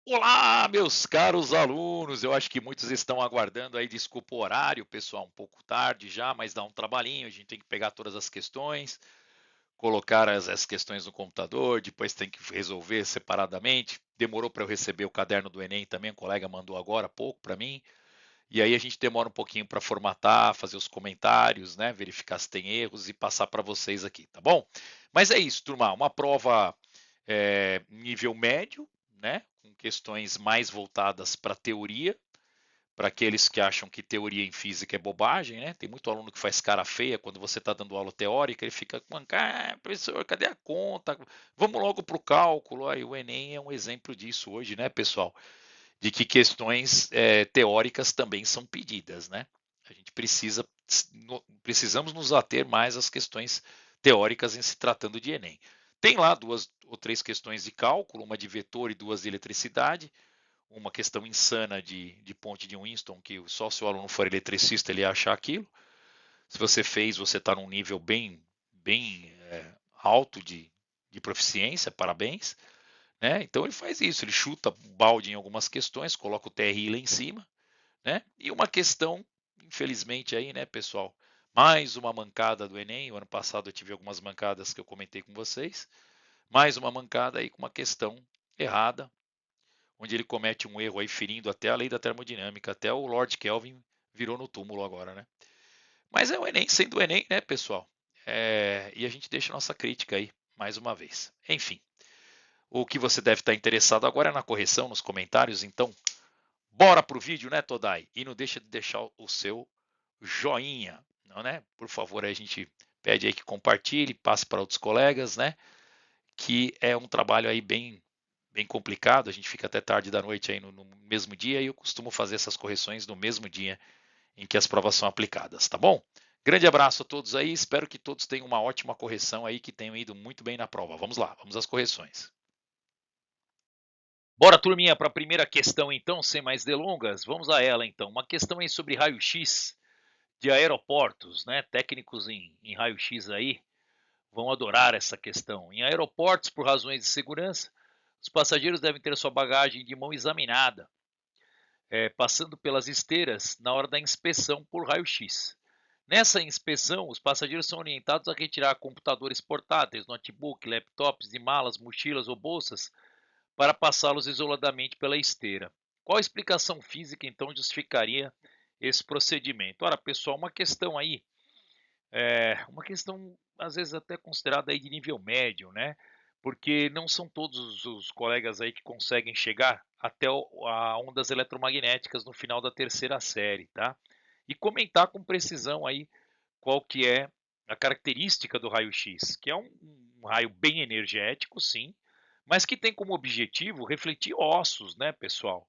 Olá, meus caros alunos. Eu acho que muitos estão aguardando aí, desculpa o horário, pessoal, um pouco tarde já, mas dá um trabalhinho. A gente tem que pegar todas as questões, colocar as questões no computador, depois tem que resolver separadamente. Demorou para eu receber o caderno do Enem também, o colega mandou agora há pouco para mim. E aí a gente demora um pouquinho para formatar, fazer os comentários, né? Verificar se tem erros e passar para vocês aqui, tá bom? Mas é isso, turma. Uma prova nível médio, né? Com questões mais voltadas para teoria, para aqueles que acham que teoria em física é bobagem, né? Tem muito aluno que faz cara feia quando você está dando aula teórica, ele fica com, professor, cadê a conta? Vamos logo para o cálculo. Aí o Enem é um exemplo disso hoje, né, pessoal? De que questões teóricas também são pedidas, né? A gente precisamos nos ater mais às questões teóricas em se tratando de Enem. Tem lá duas ou três questões de cálculo, uma de vetor e duas de eletricidade, uma questão insana de ponte de Winston, que só se o aluno for eletricista ele ia achar aquilo. Se você fez, você está num nível bem alto de proficiência, parabéns. Né? Então ele faz isso, ele chuta balde em algumas questões, coloca o TRI lá em cima, né? E uma questão, infelizmente aí, né, pessoal, mais uma mancada do Enem. O ano passado eu tive algumas mancadas que eu comentei com vocês, mais uma mancada aí com uma questão errada, onde ele comete um erro aí ferindo até a lei da termodinâmica, até o Lord Kelvin virou no túmulo agora, né? Mas é o Enem sendo o Enem, né, pessoal? E a gente deixa a nossa crítica aí, mais uma vez. Enfim, o que você deve estar interessado agora é na correção, nos comentários. Então, bora pro vídeo, né, Todai? E não deixa de deixar o seu joinha, não, né? Por favor, a gente pede aí que compartilhe, passe para outros colegas, né? Que é um trabalho aí bem complicado. A gente fica até tarde da noite aí no mesmo dia e eu costumo fazer essas correções no mesmo dia em que as provas são aplicadas, tá bom? Grande abraço a todos aí. Espero que todos tenham uma ótima correção aí, que tenham ido muito bem na prova. Vamos lá, vamos às correções. Bora, turminha, para a primeira questão, então, sem mais delongas. Vamos a ela, então. Uma questão aí sobre raio-x de aeroportos, né? Técnicos em raio-x aí vão adorar essa questão. Em aeroportos, por razões de segurança, os passageiros devem ter sua bagagem de mão examinada, passando pelas esteiras na hora da inspeção por raio-x. Nessa inspeção, os passageiros são orientados a retirar computadores portáteis, notebook, laptops de malas, mochilas ou bolsas para passá-los isoladamente pela esteira. Qual a explicação física, então, justificaria esse procedimento? Ora, pessoal, uma questão aí, uma questão às vezes até considerada aí de nível médio, né? Porque não são todos os colegas aí que conseguem chegar até a ondas eletromagnéticas no final da terceira série, tá? E comentar com precisão aí qual que é a característica do raio-x, que é um raio bem energético, sim, mas que tem como objetivo refletir ossos, né, pessoal?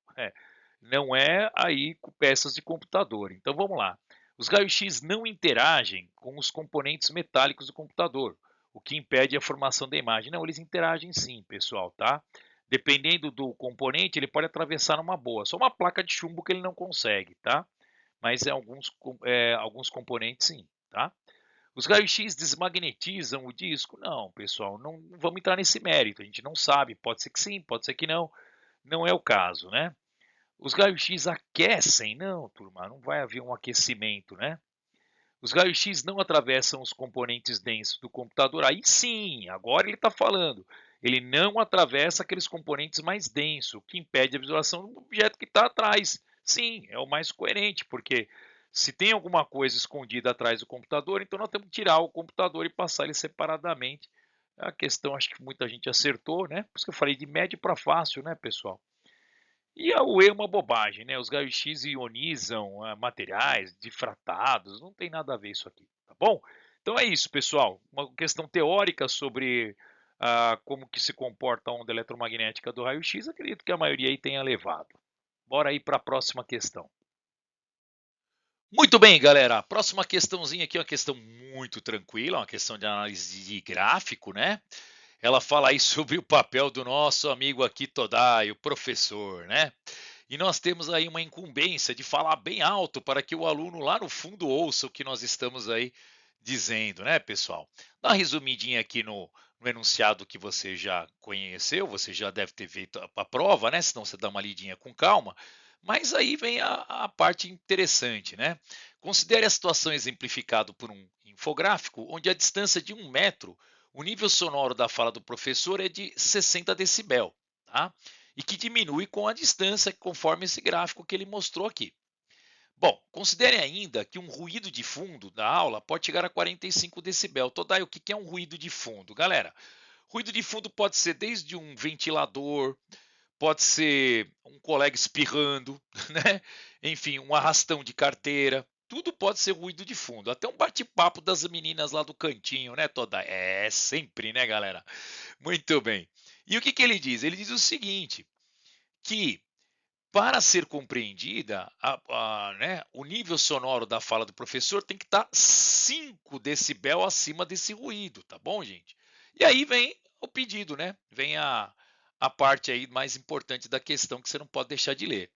Não é aí com peças de computador. Então vamos lá. Os raios-x não interagem com os componentes metálicos do computador, o que impede a formação da imagem. Não, eles interagem sim, pessoal, tá? Dependendo do componente, ele pode atravessar numa boa. Só uma placa de chumbo que ele não consegue, tá? Mas alguns componentes sim, tá? Os raios-x desmagnetizam o disco? Não, pessoal, não vamos entrar nesse mérito. A gente não sabe, pode ser que sim, pode ser que não. Não é o caso, né? Os raios-x aquecem? Não, turma, não vai haver um aquecimento, né? Os raios-x não atravessam os componentes densos do computador? Aí sim, agora ele está falando. Ele não atravessa aqueles componentes mais densos, o que impede a visualização do objeto que está atrás. Sim, é o mais coerente, porque se tem alguma coisa escondida atrás do computador, então nós temos que tirar o computador e passar ele separadamente. A questão, acho que muita gente acertou, né? Por isso que eu falei de médio para fácil, né, pessoal? E a UE é uma bobagem, né? Os raios-x ionizam materiais difratados, não tem nada a ver isso aqui, tá bom? Então é isso, pessoal. Uma questão teórica sobre como que se comporta a onda eletromagnética do raio-x, acredito que a maioria aí tenha levado. Bora aí para a próxima questão. Muito bem, galera. A próxima questãozinha aqui é uma questão muito tranquila, uma questão de análise de gráfico, né? Ela fala aí sobre o papel do nosso amigo aqui Todai, o professor, né? E nós temos aí uma incumbência de falar bem alto para que o aluno lá no fundo ouça o que nós estamos aí dizendo, né, pessoal? Dá uma resumidinha aqui no no enunciado que você já conheceu, você já deve ter feito a prova, né? Senão você dá uma lidinha com calma. Mas aí vem a parte interessante, né? Considere a situação exemplificada por um infográfico, onde a distância de 1 metro, o nível sonoro da fala do professor é de 60 decibel, tá? E que diminui com a distância, conforme esse gráfico que ele mostrou aqui. Bom, considere ainda que um ruído de fundo da aula pode chegar a 45 decibel. Todai, o que é um ruído de fundo? Galera, ruído de fundo pode ser desde um ventilador, pode ser um colega espirrando, né? Enfim, um arrastão de carteira. Tudo pode ser ruído de fundo. Até um bate-papo das meninas lá do cantinho, né, Todai? É sempre, né, galera? Muito bem. E o que ele diz? Ele diz o seguinte, que para ser compreendida, né, o nível sonoro da fala do professor tem que estar 5 decibel acima desse ruído, tá bom, gente? E aí vem o pedido, né? Vem a parte aí mais importante da questão que você não pode deixar de ler.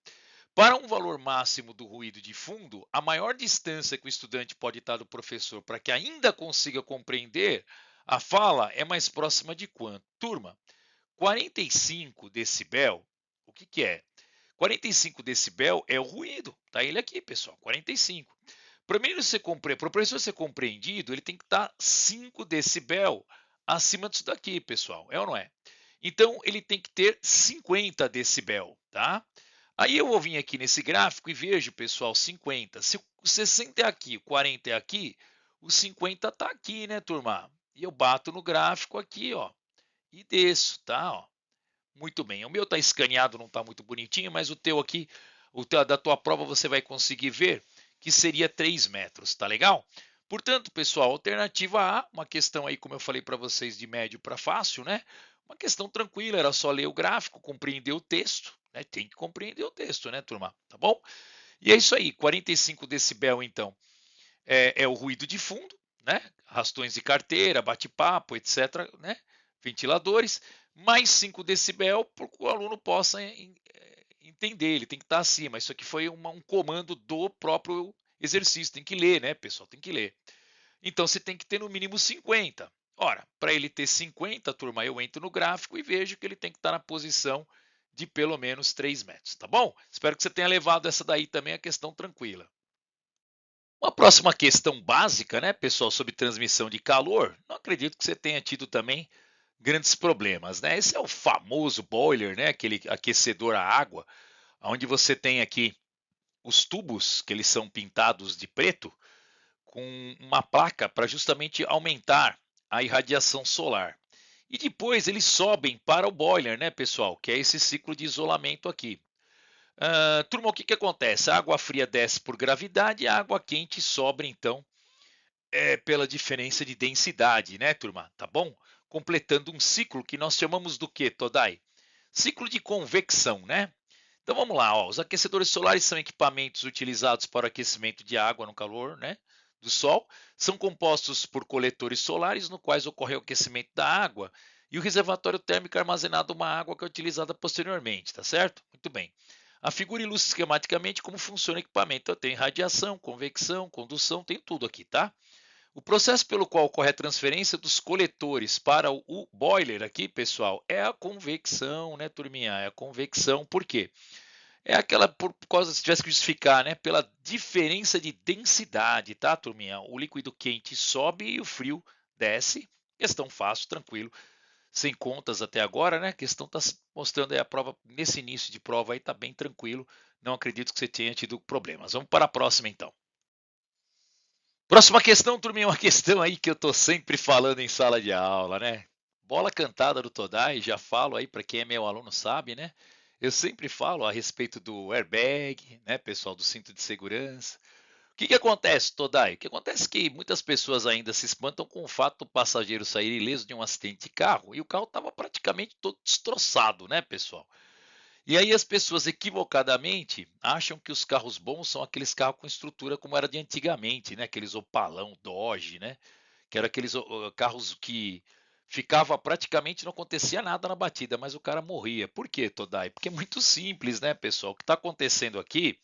Para um valor máximo do ruído de fundo, a maior distância que o estudante pode estar do professor para que ainda consiga compreender a fala é mais próxima de quanto? Turma, 45 decibel, o que é? 45 decibel é o ruído, tá ele aqui, pessoal, 45. Para o professor ser compreendido, ele tem que estar 5 decibel acima disso daqui, pessoal, é ou não é? Então, ele tem que ter 50 decibel, tá? Aí eu vou vir aqui nesse gráfico e vejo, pessoal, 50. Se o 60 é aqui, o 40 é aqui, o 50 está aqui, né, turma? E eu bato no gráfico aqui, ó, e desço, tá? Ó. Muito bem. O meu está escaneado, não está muito bonitinho, mas o teu aqui, da tua prova, você vai conseguir ver que seria 3 metros, tá legal? Portanto, pessoal, alternativa A, uma questão aí, como eu falei para vocês, de médio para fácil, né? Uma questão tranquila, era só ler o gráfico, compreender o texto, né? Tem que compreender o texto, né, turma? Tá bom? E é isso aí, 45 decibel, então, é o ruído de fundo, né? Rastões de carteira, bate-papo, etc., né? Ventiladores, mais 5 decibel para que o aluno possa entender, ele tem que estar acima. Isso aqui foi um comando do próprio exercício, tem que ler, né, pessoal? Tem que ler. Então você tem que ter no mínimo 50. Ora, para ele ter 50, turma, eu entro no gráfico e vejo que ele tem que estar na posição de pelo menos 3 metros, tá bom? Espero que você tenha levado essa daí também a questão tranquila. Uma próxima questão básica, né, pessoal, sobre transmissão de calor, não acredito que você tenha tido também grandes problemas, né? Esse é o famoso boiler, né, aquele aquecedor a água, onde você tem aqui os tubos, que eles são pintados de preto, com uma placa para justamente aumentar a irradiação solar. E depois eles sobem para o boiler, né, pessoal, que é esse ciclo de isolamento aqui. Turma, o que acontece? A água fria desce por gravidade e a água quente sobra, então, pela diferença de densidade, né, turma? Tá bom? Completando um ciclo que nós chamamos do que, Todai? Ciclo de convecção, né? Então vamos lá, ó. Os aquecedores solares são equipamentos utilizados para o aquecimento de água no calor, né, do sol. São compostos por coletores solares, no quais ocorre o aquecimento da água e o reservatório térmico armazenado uma água que é utilizada posteriormente, tá certo? Muito bem. A figura ilustra esquematicamente como funciona o equipamento. Então, tem radiação, convecção, condução, tem tudo aqui, tá? O processo pelo qual ocorre a transferência dos coletores para o boiler aqui, pessoal, é a convecção, né, turminha? É a convecção, por quê? É aquela, por causa, se tivesse que justificar, né, pela diferença de densidade, tá, turminha? O líquido quente sobe e o frio desce. Questão fácil, tranquilo, sem contas até agora, né? A questão está mostrando aí a prova, nesse início de prova aí, tá bem tranquilo. Não acredito que você tenha tido problemas. Vamos para a próxima, então. Próxima questão, turminha, uma questão aí que eu tô sempre falando em sala de aula, né? Bola cantada do Todai, já falo aí para quem é meu aluno sabe, né? Eu sempre falo a respeito do airbag, né, pessoal, do cinto de segurança. O que acontece, Todai? O que acontece é que muitas pessoas ainda se espantam com o fato do passageiro sair ileso de um acidente de carro e o carro estava praticamente todo destroçado, né, pessoal? E aí as pessoas equivocadamente acham que os carros bons são aqueles carros com estrutura como era de antigamente, né? Aqueles Opalão, Dodge, né? Que eram aqueles carros que ficava praticamente não acontecia nada na batida, mas o cara morria. Por quê, Todai? Porque é muito simples, né, pessoal? O que está acontecendo aqui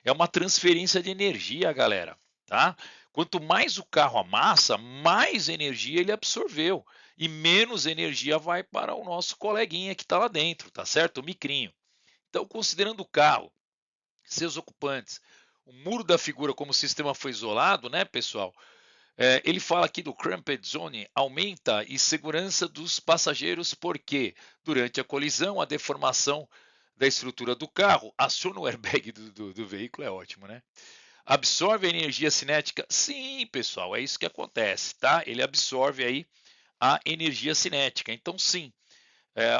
é uma transferência de energia, galera, tá? Quanto mais o carro amassa, mais energia ele absorveu. e menos energia vai para o nosso coleguinha que está lá dentro, tá certo? O micrinho. Então, considerando o carro, seus ocupantes, o muro da figura como o sistema foi isolado, né, pessoal? Ele fala aqui do Cramped Zone, aumenta e segurança dos passageiros, porque durante a colisão, a deformação da estrutura do carro aciona o airbag do veículo, é ótimo, né? Absorve a energia cinética? Sim, pessoal, é isso que acontece, tá? Ele absorve aí a energia cinética. Então, sim,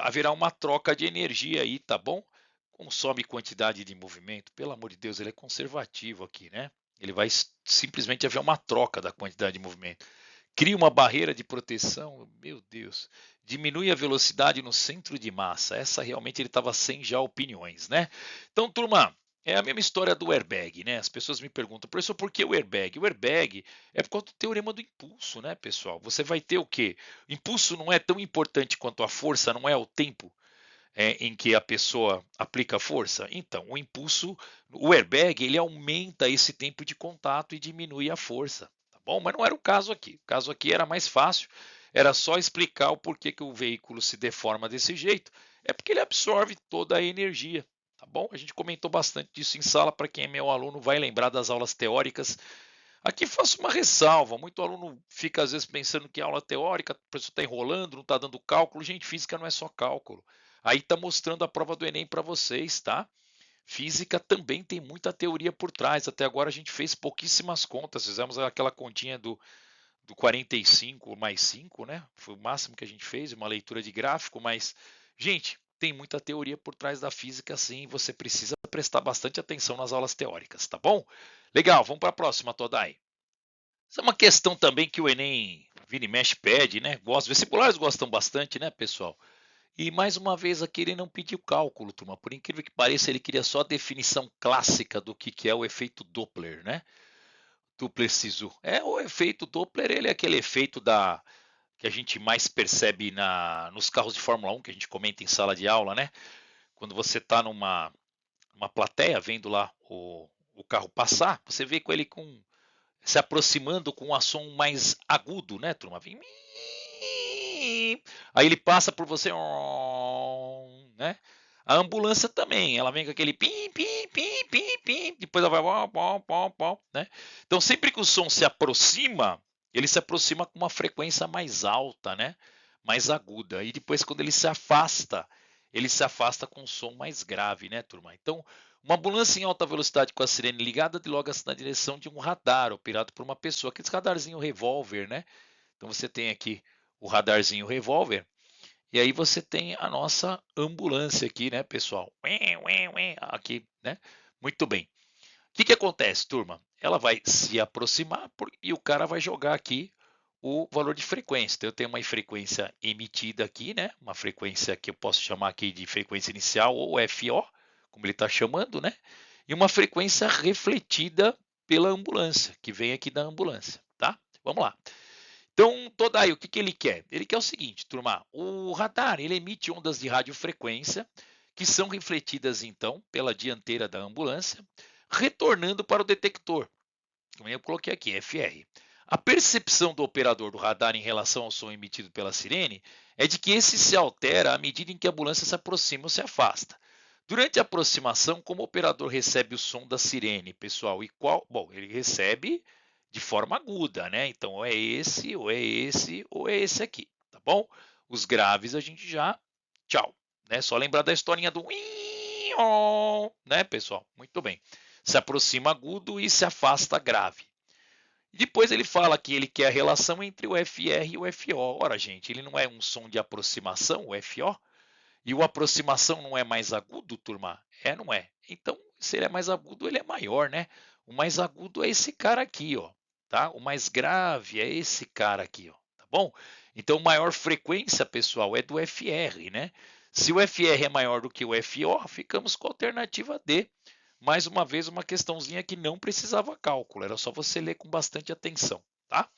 haverá uma troca de energia aí, tá bom? Consome quantidade de movimento, pelo amor de Deus, ele é conservativo aqui, né? Ele vai simplesmente haver uma troca da quantidade de movimento. Cria uma barreira de proteção, meu Deus. Diminui a velocidade no centro de massa. Essa realmente ele estava sem já opiniões, né? Então, turma, é a mesma história do airbag, né? As pessoas me perguntam, professor, por que o airbag? O airbag é por causa do teorema do impulso, né, pessoal? Você vai ter o quê? O impulso não é tão importante quanto a força, não é o tempo em que a pessoa aplica força? Então, o airbag, ele aumenta esse tempo de contato e diminui a força, tá bom? Mas não era o caso aqui. O caso aqui era mais fácil, era só explicar o porquê que o veículo se deforma desse jeito. É porque ele absorve toda a energia, tá bom? A gente comentou bastante disso em sala, para quem é meu aluno vai lembrar das aulas teóricas. Aqui faço uma ressalva, muito aluno fica às vezes pensando que é aula teórica, a pessoa está enrolando, não está dando cálculo. Gente, física não é só cálculo. Aí está mostrando a prova do Enem para vocês, tá? Física também tem muita teoria por trás. Até agora a gente fez pouquíssimas contas, fizemos aquela continha do 45 mais 5, né? Foi o máximo que a gente fez, uma leitura de gráfico, mas, gente, tem muita teoria por trás da física, sim. Você precisa prestar bastante atenção nas aulas teóricas, tá bom? Legal, vamos para a próxima, Todai. Isso é uma questão também que o Enem vira e mexe pede, né? Os vestibulares gostam bastante, né, pessoal? E mais uma vez aqui ele não pediu cálculo, turma. Por incrível que pareça, ele queria só a definição clássica do que é o efeito Doppler, né? Doppler sisu. O efeito Doppler, ele é aquele efeito que a gente mais percebe nos carros de Fórmula 1, que a gente comenta em sala de aula, né? Quando você está numa plateia, vendo lá o carro passar, você vê com ele se aproximando com um som mais agudo, né, turma? Vem, aí ele passa por você, né? A ambulância também, ela vem com aquele pim, pim, pim, pim, pim, depois ela vai, pom, pom, pom, né? Então, sempre que o som se aproxima, ele se aproxima com uma frequência mais alta, né? Mais aguda. E depois, quando ele se afasta com um som mais grave, né, turma? Então, uma ambulância em alta velocidade com a sirene ligada dialoga-se na direção de um radar operado por uma pessoa, aqueles radarzinho revólver, né? Então você tem aqui o radarzinho revólver e aí você tem a nossa ambulância aqui, né, pessoal? Aqui, né? Muito bem. O que acontece, turma? Ela vai se aproximar e o cara vai jogar aqui o valor de frequência. Então eu tenho uma frequência emitida aqui, né? Uma frequência que eu posso chamar aqui de frequência inicial ou FO, como ele está chamando, né? E uma frequência refletida pela ambulância, que vem aqui da ambulância, tá? Vamos lá. Então, Todai, o que ele quer? Ele quer o seguinte, turma, o radar, ele emite ondas de radiofrequência, que são refletidas, então, pela dianteira da ambulância, retornando para o detector, como eu coloquei aqui, FR. A percepção do operador do radar em relação ao som emitido pela sirene é de que esse se altera à medida em que a ambulância se aproxima ou se afasta. Durante a aproximação, como o operador recebe o som da sirene, pessoal, e qual? Bom, ele recebe de forma aguda, né? Então, ou é esse, ou é esse, ou é esse aqui, tá bom? Os graves a gente já, tchau, né? Só lembrar da historinha do né, pessoal? Muito bem. Se aproxima agudo e se afasta grave. Depois ele fala que ele quer a relação entre o FR e o FO. Ora, gente, ele não é um som de aproximação, o FO? E o aproximação não é mais agudo, turma? Não é. Então, se ele é mais agudo, ele é maior, né? O mais agudo é esse cara aqui, ó, tá? O mais grave é esse cara aqui, ó, tá bom? Então, maior frequência, pessoal, é do FR, né? Se o FR é maior do que o FO, ficamos com a alternativa D. Mais uma vez, uma questãozinha que não precisava cálculo, era só você ler com bastante atenção, tá?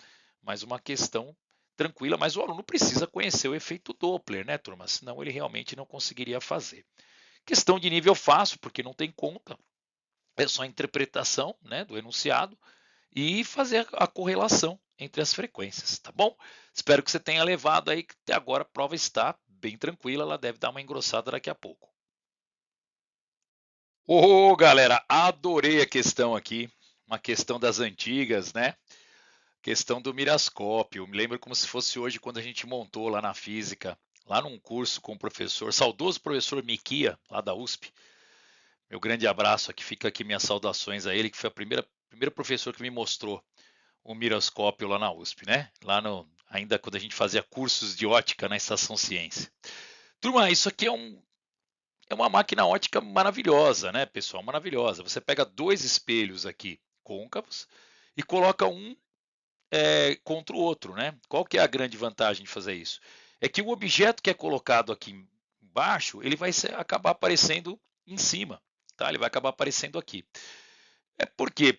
Mais uma questão tranquila, mas o aluno precisa conhecer o efeito Doppler, né, turma? Senão ele realmente não conseguiria fazer. Questão de nível fácil, porque não tem conta, é só a interpretação, né, do enunciado e fazer a correlação entre as frequências, tá bom? Espero que você tenha levado aí, que até agora a prova está bem tranquila, ela deve dar uma engrossada daqui a pouco. Ô, galera, adorei a questão aqui, uma questão das antigas, né? Questão do mirascópio. Eu me lembro como se fosse hoje quando a gente montou lá na física, lá num curso com o professor, saudoso professor Miquia, lá da USP. Meu grande abraço aqui, fica aqui minhas saudações a ele, que foi a primeira professor que me mostrou o miroscópio lá na USP, né? Ainda quando a gente fazia cursos de ótica na Estação Ciência. Turma, isso aqui é uma máquina ótica maravilhosa, né, pessoal? Maravilhosa. Você pega dois espelhos aqui côncavos e coloca um contra o outro, né? Qual que é a grande vantagem de fazer isso? É que o objeto que é colocado aqui embaixo, ele vai acabar aparecendo em cima, tá? Ele vai acabar aparecendo aqui. Por quê?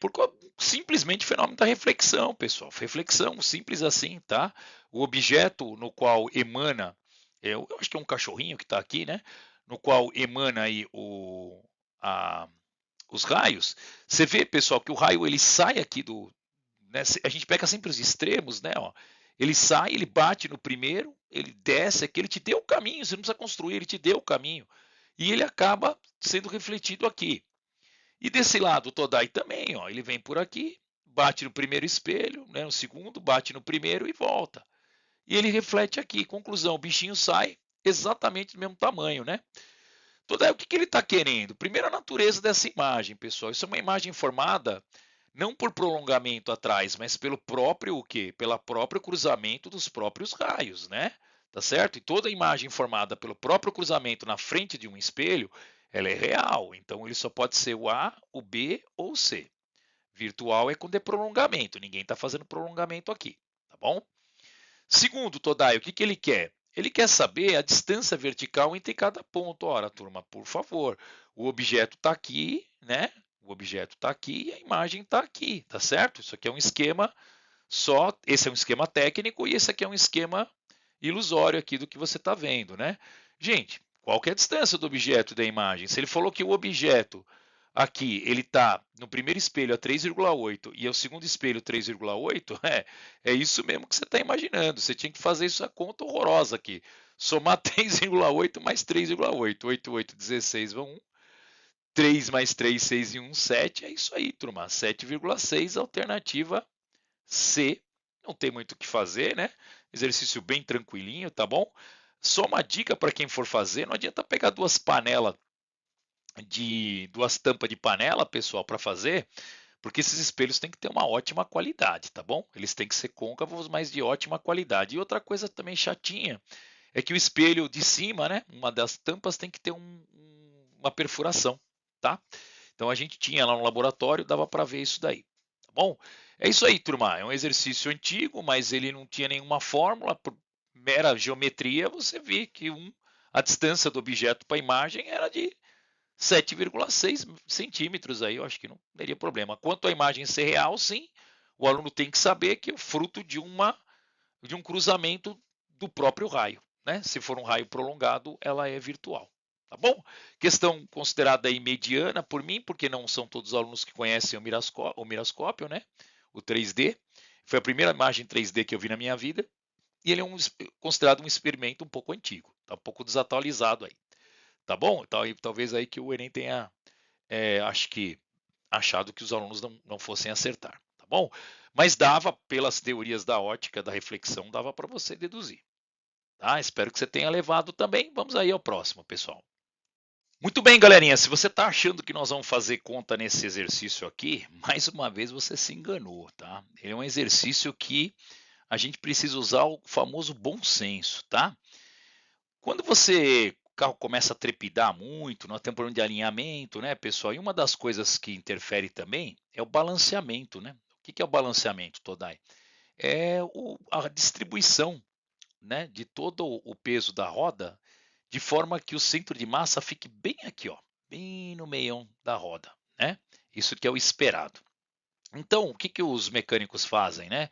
Simplesmente fenômeno da reflexão, pessoal. Reflexão, simples assim, tá? O objeto no qual emana, eu acho que é um cachorrinho que está aqui, né? No qual emana aí os raios. Você vê, pessoal, que o raio ele sai aqui né? A gente pega sempre os extremos, né? Ó. Ele sai, ele bate no primeiro, ele desce aqui, ele te deu o caminho, você não precisa construir, ele te deu o caminho. E ele acaba sendo refletido aqui. E desse lado, o Todai também, ó, ele vem por aqui, bate no primeiro espelho, né, no segundo, bate no primeiro e volta. E ele reflete aqui. Conclusão, o bichinho sai exatamente do mesmo tamanho, né? Todai, o que ele está querendo? Primeiro, a natureza dessa imagem, pessoal. Isso é uma imagem formada não por prolongamento atrás, mas pelo próprio o quê? Pelo próprio cruzamento dos próprios raios, né? Tá certo? E toda imagem formada pelo próprio cruzamento na frente de um espelho, ela é real. Então ele só pode ser o A, o B ou o C. Virtual é quando é prolongamento. Ninguém está fazendo prolongamento aqui, tá bom? Segundo, Todai, o que ele quer? Ele quer saber a distância vertical entre cada ponto. Ora, turma, por favor, o objeto está aqui, né? O objeto está aqui e a imagem está aqui, tá certo? Isso aqui é um esquema só, esse é um esquema técnico e esse aqui é um esquema ilusório aqui do que você está vendo, né? Gente, qual que é a distância do objeto e da imagem? Se ele falou que o objeto aqui ele está no primeiro espelho a 3,8 e o segundo espelho 3,8, é isso mesmo que você está imaginando. Você tinha que fazer isso a conta horrorosa aqui. Somar 3,8 mais 3,8. 8, 8, 16, vão 1. 3 mais 3, 6 e 1, 7. É isso aí, turma. 7,6, alternativa C. Não tem muito o que fazer, né? Exercício bem tranquilinho, tá bom? Só uma dica para quem for fazer, não adianta pegar duas tampas de panela, pessoal, para fazer, porque esses espelhos têm que ter uma ótima qualidade, tá bom? Eles têm que ser côncavos, mas de ótima qualidade. E outra coisa também chatinha é que o espelho de cima, né, uma das tampas tem que ter uma perfuração, tá? Então a gente tinha lá no laboratório, dava para ver isso daí, tá bom? É isso aí, turma. É um exercício antigo, mas ele não tinha nenhuma fórmula. Por mera geometria, você vê que a distância do objeto para a imagem era de 7,6 centímetros. Aí eu acho que não teria problema. Quanto à imagem ser real, sim, o aluno tem que saber que é fruto de um cruzamento do próprio raio, né? Se for um raio prolongado, ela é virtual. Tá bom? Questão considerada aí mediana por mim, porque não são todos os alunos que conhecem o miroscópio, né? O 3D. Foi a primeira imagem 3D que eu vi na minha vida. E ele é considerado um experimento um pouco antigo. Está um pouco desatualizado aí. Tá bom? Então, talvez aí que o Enem tenha, acho que, achado que os alunos não fossem acertar. Tá bom? Mas dava, pelas teorias da ótica, da reflexão, dava para você deduzir. Tá? Espero que você tenha levado também. Vamos aí ao próximo, pessoal. Muito bem, galerinha. Se você está achando que nós vamos fazer conta nesse exercício aqui, mais uma vez você se enganou, tá? Ele é um exercício que a gente precisa usar o famoso bom senso, tá? Quando o carro começa a trepidar muito, nós temos problema de alinhamento, né, pessoal? E uma das coisas que interfere também é o balanceamento, né? O que é o balanceamento, Todai? É a distribuição, né, de todo o peso da roda, de forma que o centro de massa fique bem aqui, ó, bem no meião da roda, né? Isso que é o esperado. Então, o que os mecânicos fazem, né?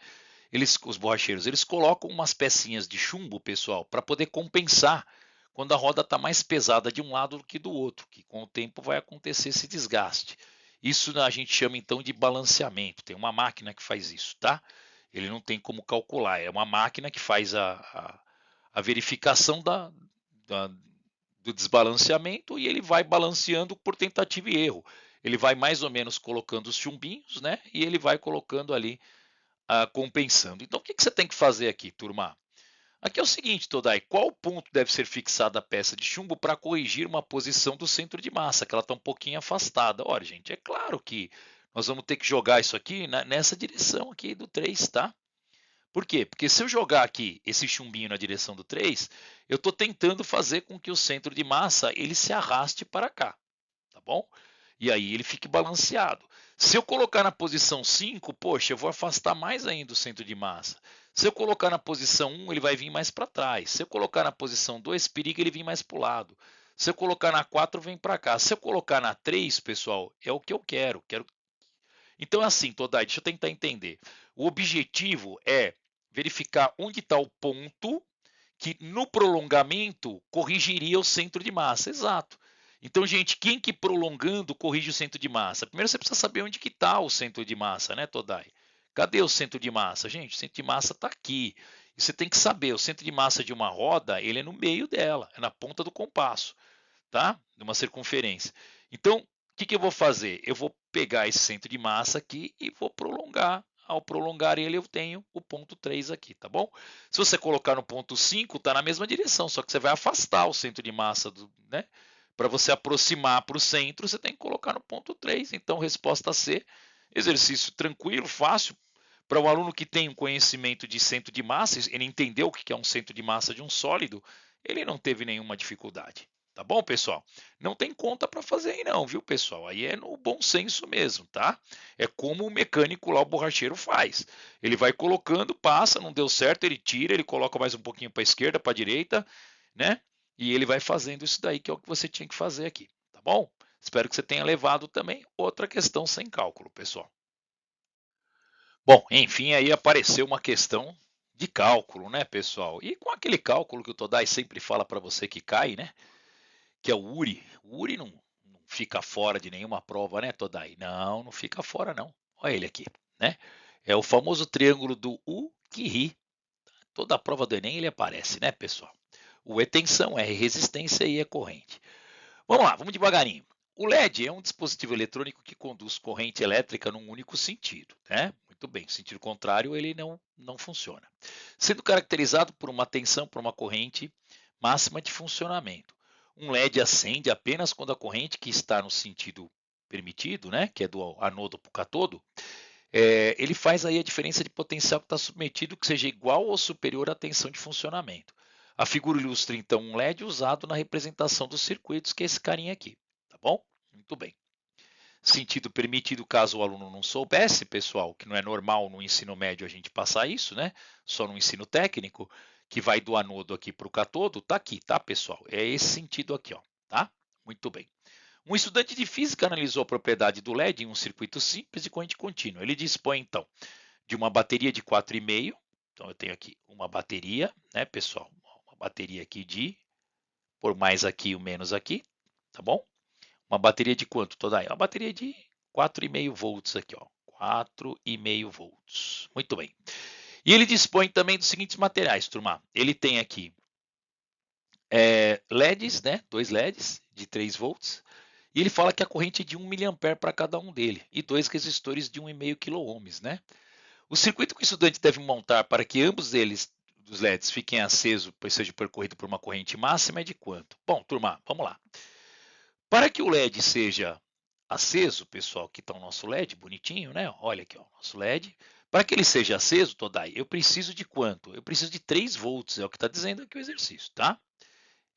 Os borracheiros, eles colocam umas pecinhas de chumbo, pessoal, para poder compensar quando a roda está mais pesada de um lado do que do outro, que com o tempo vai acontecer esse desgaste. Isso a gente chama então de balanceamento. Tem uma máquina que faz isso, tá? Ele não tem como calcular. É uma máquina que faz a verificação do desbalanceamento e ele vai balanceando por tentativa e erro. Ele vai mais ou menos colocando os chumbinhos, né? E ele vai colocando ali, compensando. Então, o que você tem que fazer aqui, turma? Aqui é o seguinte, Todai, qual ponto deve ser fixada a peça de chumbo para corrigir uma posição do centro de massa, que ela está um pouquinho afastada? Olha, gente, é claro que nós vamos ter que jogar isso aqui nessa direção aqui do 3, tá? Por quê? Porque se eu jogar aqui esse chumbinho na direção do 3, eu estou tentando fazer com que o centro de massa ele se arraste para cá, tá bom? E aí ele fique balanceado. Se eu colocar na posição 5, poxa, eu vou afastar mais ainda o centro de massa. Se eu colocar na posição 1, ele vai vir mais para trás. Se eu colocar na posição 2, periga ele vir mais para o lado. Se eu colocar na 4, vem para cá. Se eu colocar na 3, pessoal, é o que eu quero. Então é assim, Todai, deixa eu tentar entender. O objetivo é verificar onde está o ponto que no prolongamento corrigiria o centro de massa. Exato. Então, gente, quem que prolongando corrige o centro de massa? Primeiro você precisa saber onde que está o centro de massa, né, Todai? Cadê o centro de massa? Gente, o centro de massa está aqui. E você tem que saber, o centro de massa de uma roda, ele é no meio dela, é na ponta do compasso, tá? De uma circunferência. Então, o que eu vou fazer? Eu vou pegar esse centro de massa aqui e vou prolongar. Ao prolongar ele, eu tenho o ponto 3 aqui, tá bom? Se você colocar no ponto 5, está na mesma direção, só que você vai afastar o centro de massa, né? Para você aproximar para o centro, você tem que colocar no ponto 3. Então, resposta C, exercício tranquilo, fácil. Para o aluno que tem um conhecimento de centro de massa, ele entendeu o que é um centro de massa de um sólido, ele não teve nenhuma dificuldade. Tá bom, pessoal? Não tem conta para fazer aí não, viu, pessoal? Aí é no bom senso mesmo, tá? É como o mecânico lá, o borracheiro faz. Ele vai colocando, passa, não deu certo, ele tira, ele coloca mais um pouquinho para a esquerda, para a direita, né? E ele vai fazendo isso daí, que é o que você tinha que fazer aqui, tá bom? Espero que você tenha levado também outra questão sem cálculo, pessoal. Bom, enfim, aí apareceu uma questão de cálculo, né, pessoal? E com aquele cálculo que o Todai sempre fala para você que cai, né? Que é o URI. O URI não fica fora de nenhuma prova, né, Todai? Não, não fica fora, não. Olha ele aqui, né? É o famoso triângulo do Ukiri. Toda a prova do Enem ele aparece, né, pessoal? O é tensão, R resistência e é corrente. Vamos lá, vamos devagarinho. O LED é um dispositivo eletrônico que conduz corrente elétrica num único sentido, né? Muito bem, sentido contrário ele não funciona. Sendo caracterizado por uma tensão por uma corrente máxima de funcionamento. Um LED acende apenas quando a corrente que está no sentido permitido, né, que é do anodo para o catodo, ele faz aí a diferença de potencial que está submetido que seja igual ou superior à tensão de funcionamento. A figura ilustra então um LED usado na representação dos circuitos, que é esse carinha aqui, tá bom? Muito bem. Sentido permitido caso o aluno não soubesse, pessoal, que não é normal no ensino médio a gente passar isso, né? Só no ensino técnico, que vai do anodo aqui para o catodo, tá aqui, tá, pessoal? É esse sentido aqui, ó, tá? Muito bem. Um estudante de física analisou a propriedade do LED em um circuito simples de corrente contínua. Ele dispõe, então, de uma bateria de 4,5. Então, eu tenho aqui uma bateria, né, pessoal? Uma bateria aqui por mais aqui o menos aqui, tá bom? Uma bateria de quanto toda aí? Uma bateria de 4,5 volts aqui, ó. 4,5 volts. Muito bem. E ele dispõe também dos seguintes materiais, turma. Ele tem aqui LEDs, né? 2 LEDs de 3 volts. E ele fala que a corrente é de 1 mA para cada um dele. E 2 resistores de 1,5 kΩ, né? O circuito que o estudante deve montar para que ambos eles, dos LEDs, fiquem acesos, pois seja percorrido por uma corrente máxima é de quanto? Bom, turma, vamos lá. Para que o LED seja aceso, pessoal, aqui está o nosso LED, bonitinho, né? Olha aqui, ó, o nosso LED. Para que ele seja aceso, Todai, eu preciso de quanto? Eu preciso de 3 volts, é o que está dizendo aqui o exercício, tá?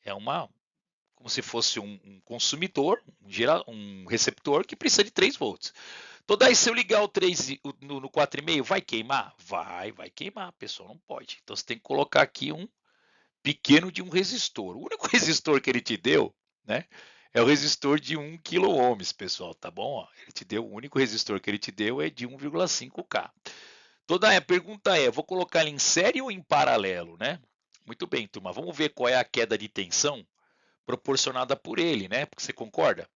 É como se fosse um consumidor, um receptor que precisa de 3 volts. Todai, se eu ligar o 3 no 4,5, vai queimar? Vai queimar, pessoal, não pode. Então você tem que colocar aqui um pequeno de um resistor. O único resistor que ele te deu, né? É o resistor de 1 kΩ, pessoal, tá bom? Ele te deu, o único resistor que ele te deu é de 1,5K. Toda a pergunta é, vou colocar ele em série ou em paralelo, né? Muito bem, turma, vamos ver qual é a queda de tensão proporcionada por ele, né? Porque você concorda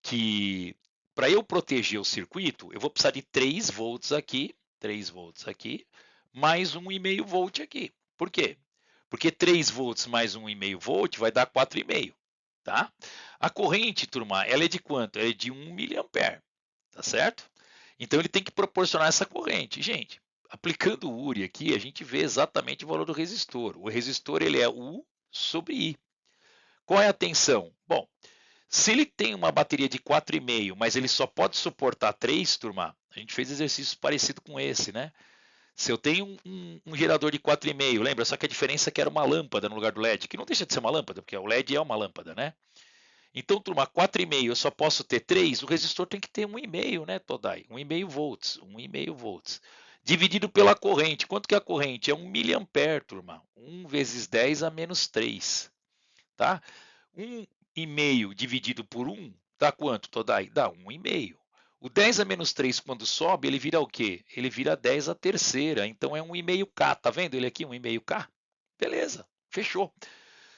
que para eu proteger o circuito, eu vou precisar de 3 volts aqui 3 volts aqui, mais 1,5 volt aqui. Por quê? Porque 3 volts mais 1,5 volt vai dar 4,5, tá? A corrente, turma, ela é de quanto? Ela é de 1 miliampere, tá certo? Então ele tem que proporcionar essa corrente. Gente, aplicando o URI aqui, a gente vê exatamente o valor do resistor. O resistor ele é U sobre I. Qual é a tensão? Bom, se ele tem uma bateria de 4,5, mas ele só pode suportar 3, turma, a gente fez exercício parecido com esse, né? Se eu tenho um gerador de 4,5, lembra? Só que a diferença é que era uma lâmpada no lugar do LED, que não deixa de ser uma lâmpada, porque o LED é uma lâmpada, né? Então, turma, 4,5 eu só posso ter 3, o resistor tem que ter 1,5, né, Todai? 1,5 volts, 1,5 volts. Dividido pela corrente. Quanto que é a corrente? É 1 miliampere, turma. 1 vezes 10 a menos 3, tá? 1,5 dividido por 1 dá quanto, Todai? Dá 1,5. O 10 a menos 3, quando sobe, ele vira o quê? Ele vira 10 a terceira. Então é 1,5K. Tá vendo ele aqui? 1,5K? Beleza, fechou.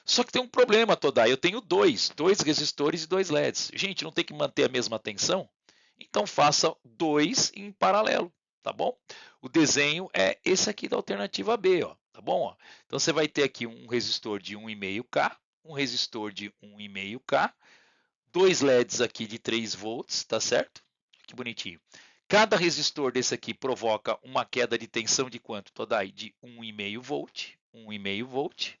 Só que tem um problema, Todai. Eu tenho dois resistores e 2 LEDs. Gente, não tem que manter a mesma tensão? Então faça 2 em paralelo, tá bom? O desenho é esse aqui da alternativa B, ó, tá bom? Ó? Então você vai ter aqui um resistor de 1,5K, um resistor de 1,5K, 2 LEDs aqui de 3 volts, tá certo? Que bonitinho. Cada resistor desse aqui provoca uma queda de tensão de quanto, Todai? De 1,5 volt, 1,5 volt.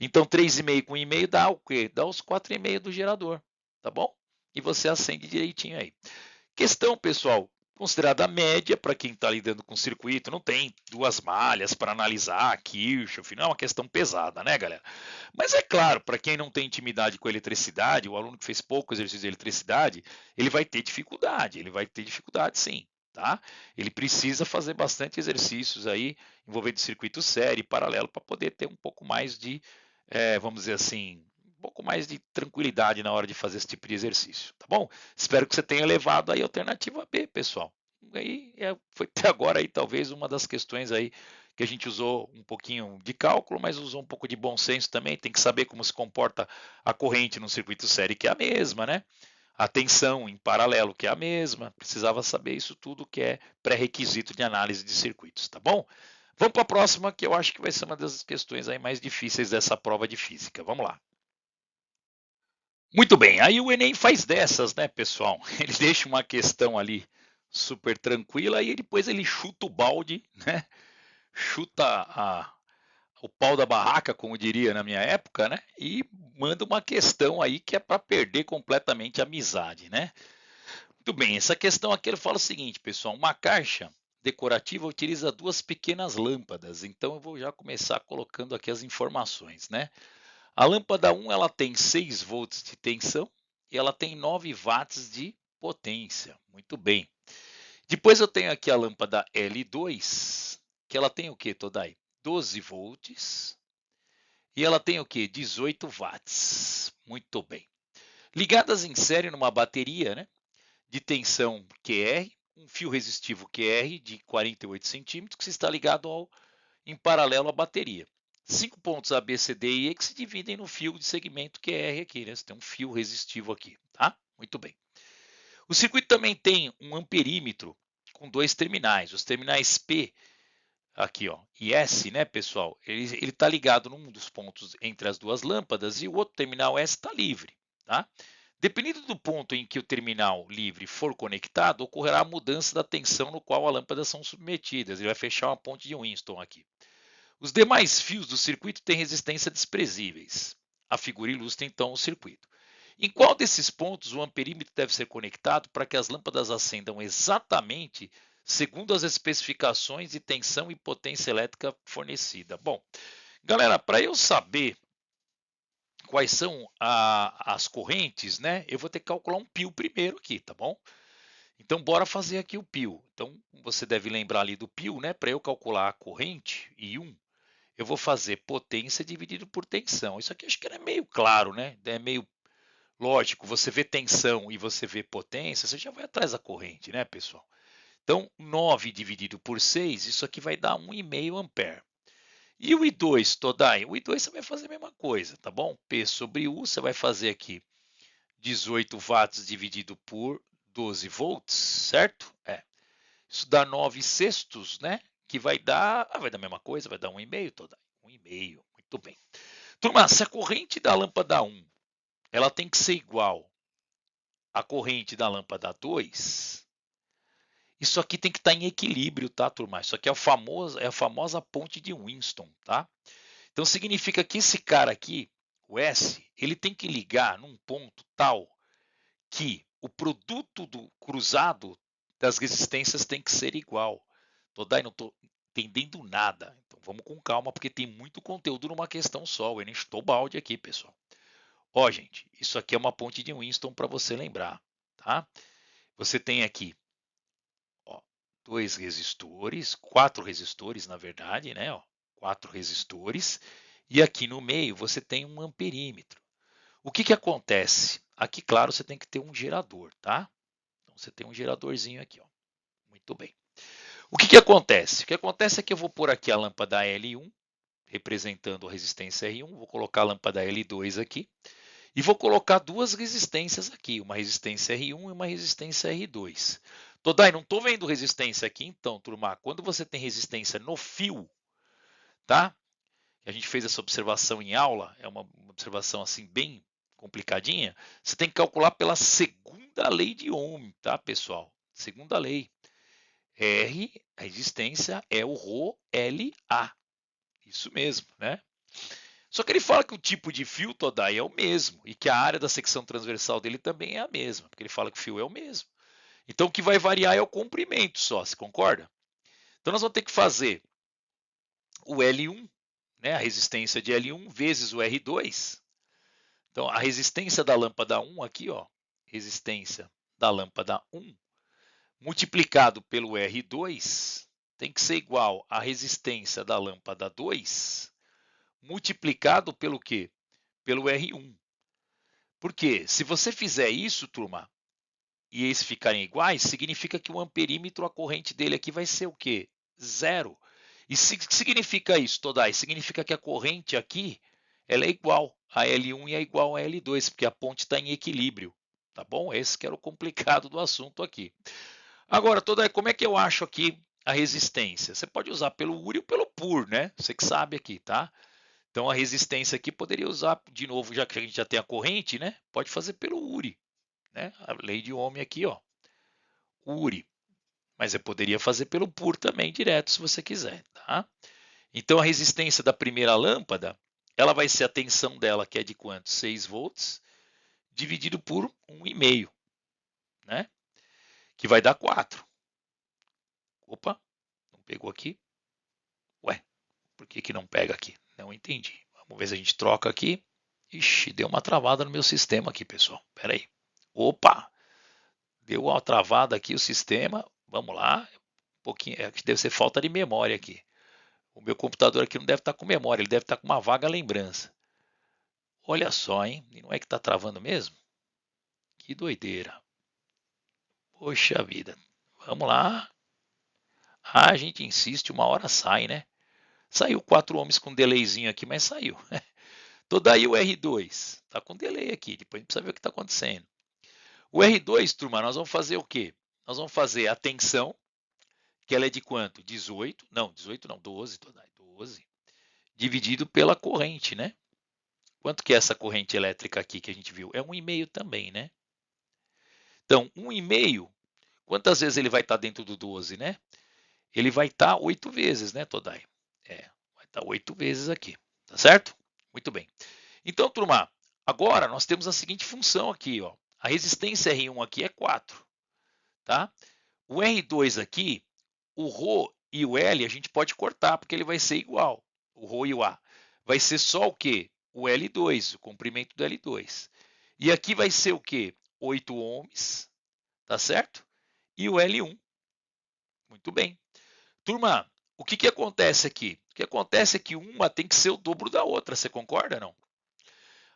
Então 3,5 com 1,5 dá o quê? Dá os 4,5 do gerador, tá bom? E você acende direitinho aí. Questão, pessoal, considerada média para quem está lidando com circuito, não tem 2 malhas para analisar, Kirchhoff, não é uma questão pesada, né, galera? Mas é claro, para quem não tem intimidade com a eletricidade, o aluno que fez pouco exercício de eletricidade, ele vai ter dificuldade sim, tá? Ele precisa fazer bastante exercícios aí, envolvendo circuito série, paralelo, para poder ter um pouco mais de, vamos dizer assim, um pouco mais de tranquilidade na hora de fazer esse tipo de exercício, tá bom? Espero que você tenha levado aí a alternativa B, pessoal. Aí foi até agora aí talvez uma das questões aí que a gente usou um pouquinho de cálculo, mas usou um pouco de bom senso também. Tem que saber como se comporta a corrente no circuito série, que é a mesma, né? A tensão em paralelo, que é a mesma. Precisava saber isso tudo, que é pré-requisito de análise de circuitos, tá bom? Vamos para a próxima, que eu acho que vai ser uma das questões aí mais difíceis dessa prova de física. Vamos lá. Muito bem, aí o Enem faz dessas, né, pessoal? Ele deixa uma questão ali super tranquila e depois ele chuta o balde, né? Chuta o pau da barraca, como diria na minha época, né? E manda uma questão aí que é para perder completamente a amizade, né? Muito bem, essa questão aqui ele fala o seguinte, pessoal: uma caixa decorativa utiliza 2 pequenas lâmpadas. Então eu vou já começar colocando aqui as informações, né? A lâmpada 1 ela tem 6 volts de tensão e ela tem 9 watts de potência. Muito bem. Depois eu tenho aqui a lâmpada L2, que ela tem o que, Todai? 12 volts e ela tem o que? 18 watts. Muito bem. Ligadas em série numa bateria, né, de tensão QR, um fio resistivo QR de 48 centímetros que está ligado em paralelo à bateria. 5 pontos A, B, C, D e E que se dividem no fio de segmento QR aqui, né? Você tem um fio resistivo aqui, tá? Muito bem. O circuito também tem um amperímetro com 2 terminais. Os terminais P aqui, ó, e S, né, pessoal? Ele está ligado num dos pontos entre as 2 lâmpadas e o outro terminal S está livre, tá? Dependendo do ponto em que o terminal livre for conectado, ocorrerá a mudança da tensão no qual as lâmpadas são submetidas. Ele vai fechar uma ponte de Winston aqui. Os demais fios do circuito têm resistência desprezíveis. A figura ilustra então o circuito. Em qual desses pontos o amperímetro deve ser conectado para que as lâmpadas acendam exatamente segundo as especificações de tensão e potência elétrica fornecida? Bom, galera, para eu saber quais são as correntes, né? Eu vou ter que calcular um pio primeiro aqui, tá bom? Então, bora fazer aqui o pio. Então, você deve lembrar ali do pio, né? Para eu calcular a corrente, I1, eu vou fazer potência dividido por tensão. Isso aqui acho que é meio claro, né? É meio lógico. Você vê tensão e você vê potência, você já vai atrás da corrente, né, pessoal? Então, 9 dividido por 6, isso aqui vai dar 1,5 ampere. E o I2, Todai? O I2 você vai fazer a mesma coisa, tá bom? P sobre U, você vai fazer aqui 18 watts dividido por 12 volts, certo? Isso dá 9/6, né? Que vai dar a mesma coisa, vai dar 1,5, toda 1,5. Muito bem. Turma, se a corrente da lâmpada 1, ela tem que ser igual à corrente da lâmpada 2, isso aqui tem que estar em equilíbrio, tá, turma? Isso aqui é a famosa ponte de Winston, tá? Então significa que esse cara aqui, o S, ele tem que ligar num ponto tal que o produto do cruzado das resistências tem que ser igual. Daí não estou entendendo nada. Então vamos com calma, porque tem muito conteúdo numa questão só. Eu nem estou balde aqui, pessoal. Ó, gente, isso aqui é uma ponte de Winston para você lembrar, tá? Você tem aqui, ó, 2 resistores, 4 resistores, na verdade, né? Ó, 4 resistores. E aqui no meio você tem um amperímetro. O que acontece? Aqui, claro, você tem que ter um gerador, tá? Então você tem um geradorzinho aqui, ó. Muito bem. O que acontece? O que acontece é que eu vou pôr aqui a lâmpada L1, representando a resistência R1, vou colocar a lâmpada L2 aqui, e vou colocar duas resistências aqui, uma resistência R1 e uma resistência R2. Todai, não estou vendo resistência aqui, então, turma, quando você tem resistência no fio, tá? A gente fez essa observação em aula, é uma observação assim bem complicadinha, você tem que calcular pela segunda lei de Ohm, tá, pessoal? Segunda lei. R, a resistência, é o Rho LA. Isso mesmo, né? Só que ele fala que o tipo de fio, Todai, é o mesmo e que a área da secção transversal dele também é a mesma, porque ele fala que o fio é o mesmo. Então o que vai variar é o comprimento só, você concorda? Então nós vamos ter que fazer o L1, né, a resistência de L1 vezes o R2. Então a resistência da lâmpada 1 aqui, ó, resistência da lâmpada 1 multiplicado pelo R2 tem que ser igual à resistência da lâmpada 2 multiplicado pelo quê? Pelo R1. Porque se você fizer isso, turma, e eles ficarem iguais, significa que o amperímetro, a corrente dele aqui vai ser o quê? 0. E o que significa isso, Todai? Significa que a corrente aqui ela é igual a L1 e é igual a L2, porque a ponte está em equilíbrio. Tá bom? Esse que era o complicado do assunto aqui. Agora, Todai, como é que eu acho aqui a resistência? Você pode usar pelo URI ou pelo PUR, né? Você que sabe aqui, tá? Então a resistência aqui poderia usar de novo, já que a gente já tem a corrente, né? Pode fazer pelo URI, né? A lei de Ohm aqui, ó. URI. Mas eu poderia fazer pelo PUR também direto, se você quiser, tá? Então a resistência da primeira lâmpada, ela vai ser a tensão dela, que é de quanto? 6 volts, dividido por 1,5, né? Que vai dar 4. Opa, não pegou aqui? Ué, por que não pega aqui? Não entendi. Vamos ver se a gente troca aqui. Ixi, deu uma travada no meu sistema aqui, pessoal. Espera aí. Opa, deu uma travada aqui o sistema. Vamos lá. Um pouquinho, deve ser falta de memória aqui. O meu computador aqui não deve estar com memória, ele deve estar com uma vaga lembrança. Olha só, hein? E não é que está travando mesmo? Que doideira. Poxa vida. Vamos lá. Ah, a gente insiste, uma hora sai, né? Saiu 4 ohms com delayzinho aqui, mas saiu. Tô daí o R2. Tá com delay aqui, depois a gente precisa ver o que está acontecendo. O R2, turma, nós vamos fazer o quê? Nós vamos fazer a tensão, que ela é de quanto? 18? Não, 18 não, 12, Todai, 12. Dividido pela corrente, né? Quanto que é essa corrente elétrica aqui que a gente viu? É 1,5 também, né? Então, 1,5, quantas vezes ele vai estar dentro do 12, né? Ele vai estar 8 vezes, né, Todai? É, vai estar 8 vezes aqui, tá certo? Muito bem. Então, turma, agora nós temos a seguinte função aqui, ó. A resistência R1 aqui é 4, tá? O R2 aqui, o Rho e o L a gente pode cortar, porque ele vai ser igual. O Rho e o A. Vai ser só o quê? O L2, o comprimento do L2. E aqui vai ser o quê? 8 ohms, tá certo? E o L1. Muito bem. Turma, o que acontece aqui? O que acontece é que uma tem que ser o dobro da outra, você concorda não?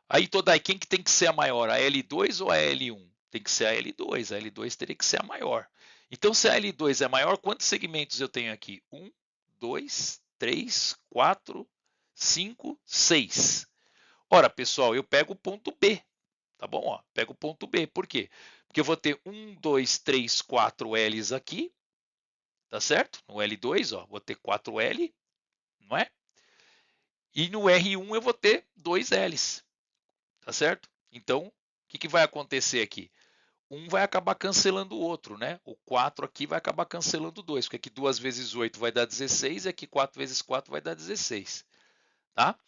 Aí, Todai, quem que tem que ser a maior? A L2 ou a L1? Tem que ser a L2. A L2 teria que ser a maior. Então, se a L2 é maior, quantos segmentos eu tenho aqui? 1, 2, 3, 4, 5, 6. Ora, pessoal, eu pego o ponto B. Tá bom? Ó, pego o ponto B. Por quê? Porque eu vou ter 1, 2, 3, 4 L's aqui. tá certo? No L2, ó, vou ter 4L, não é? E no R1 eu vou ter 2 L's, tá certo? Então, o que vai acontecer aqui? Um vai acabar cancelando o outro, né? O 4 aqui vai acabar cancelando o 2, porque aqui 2 vezes 8 vai dar 16 e aqui 4 vezes 4 vai dar 16, tá?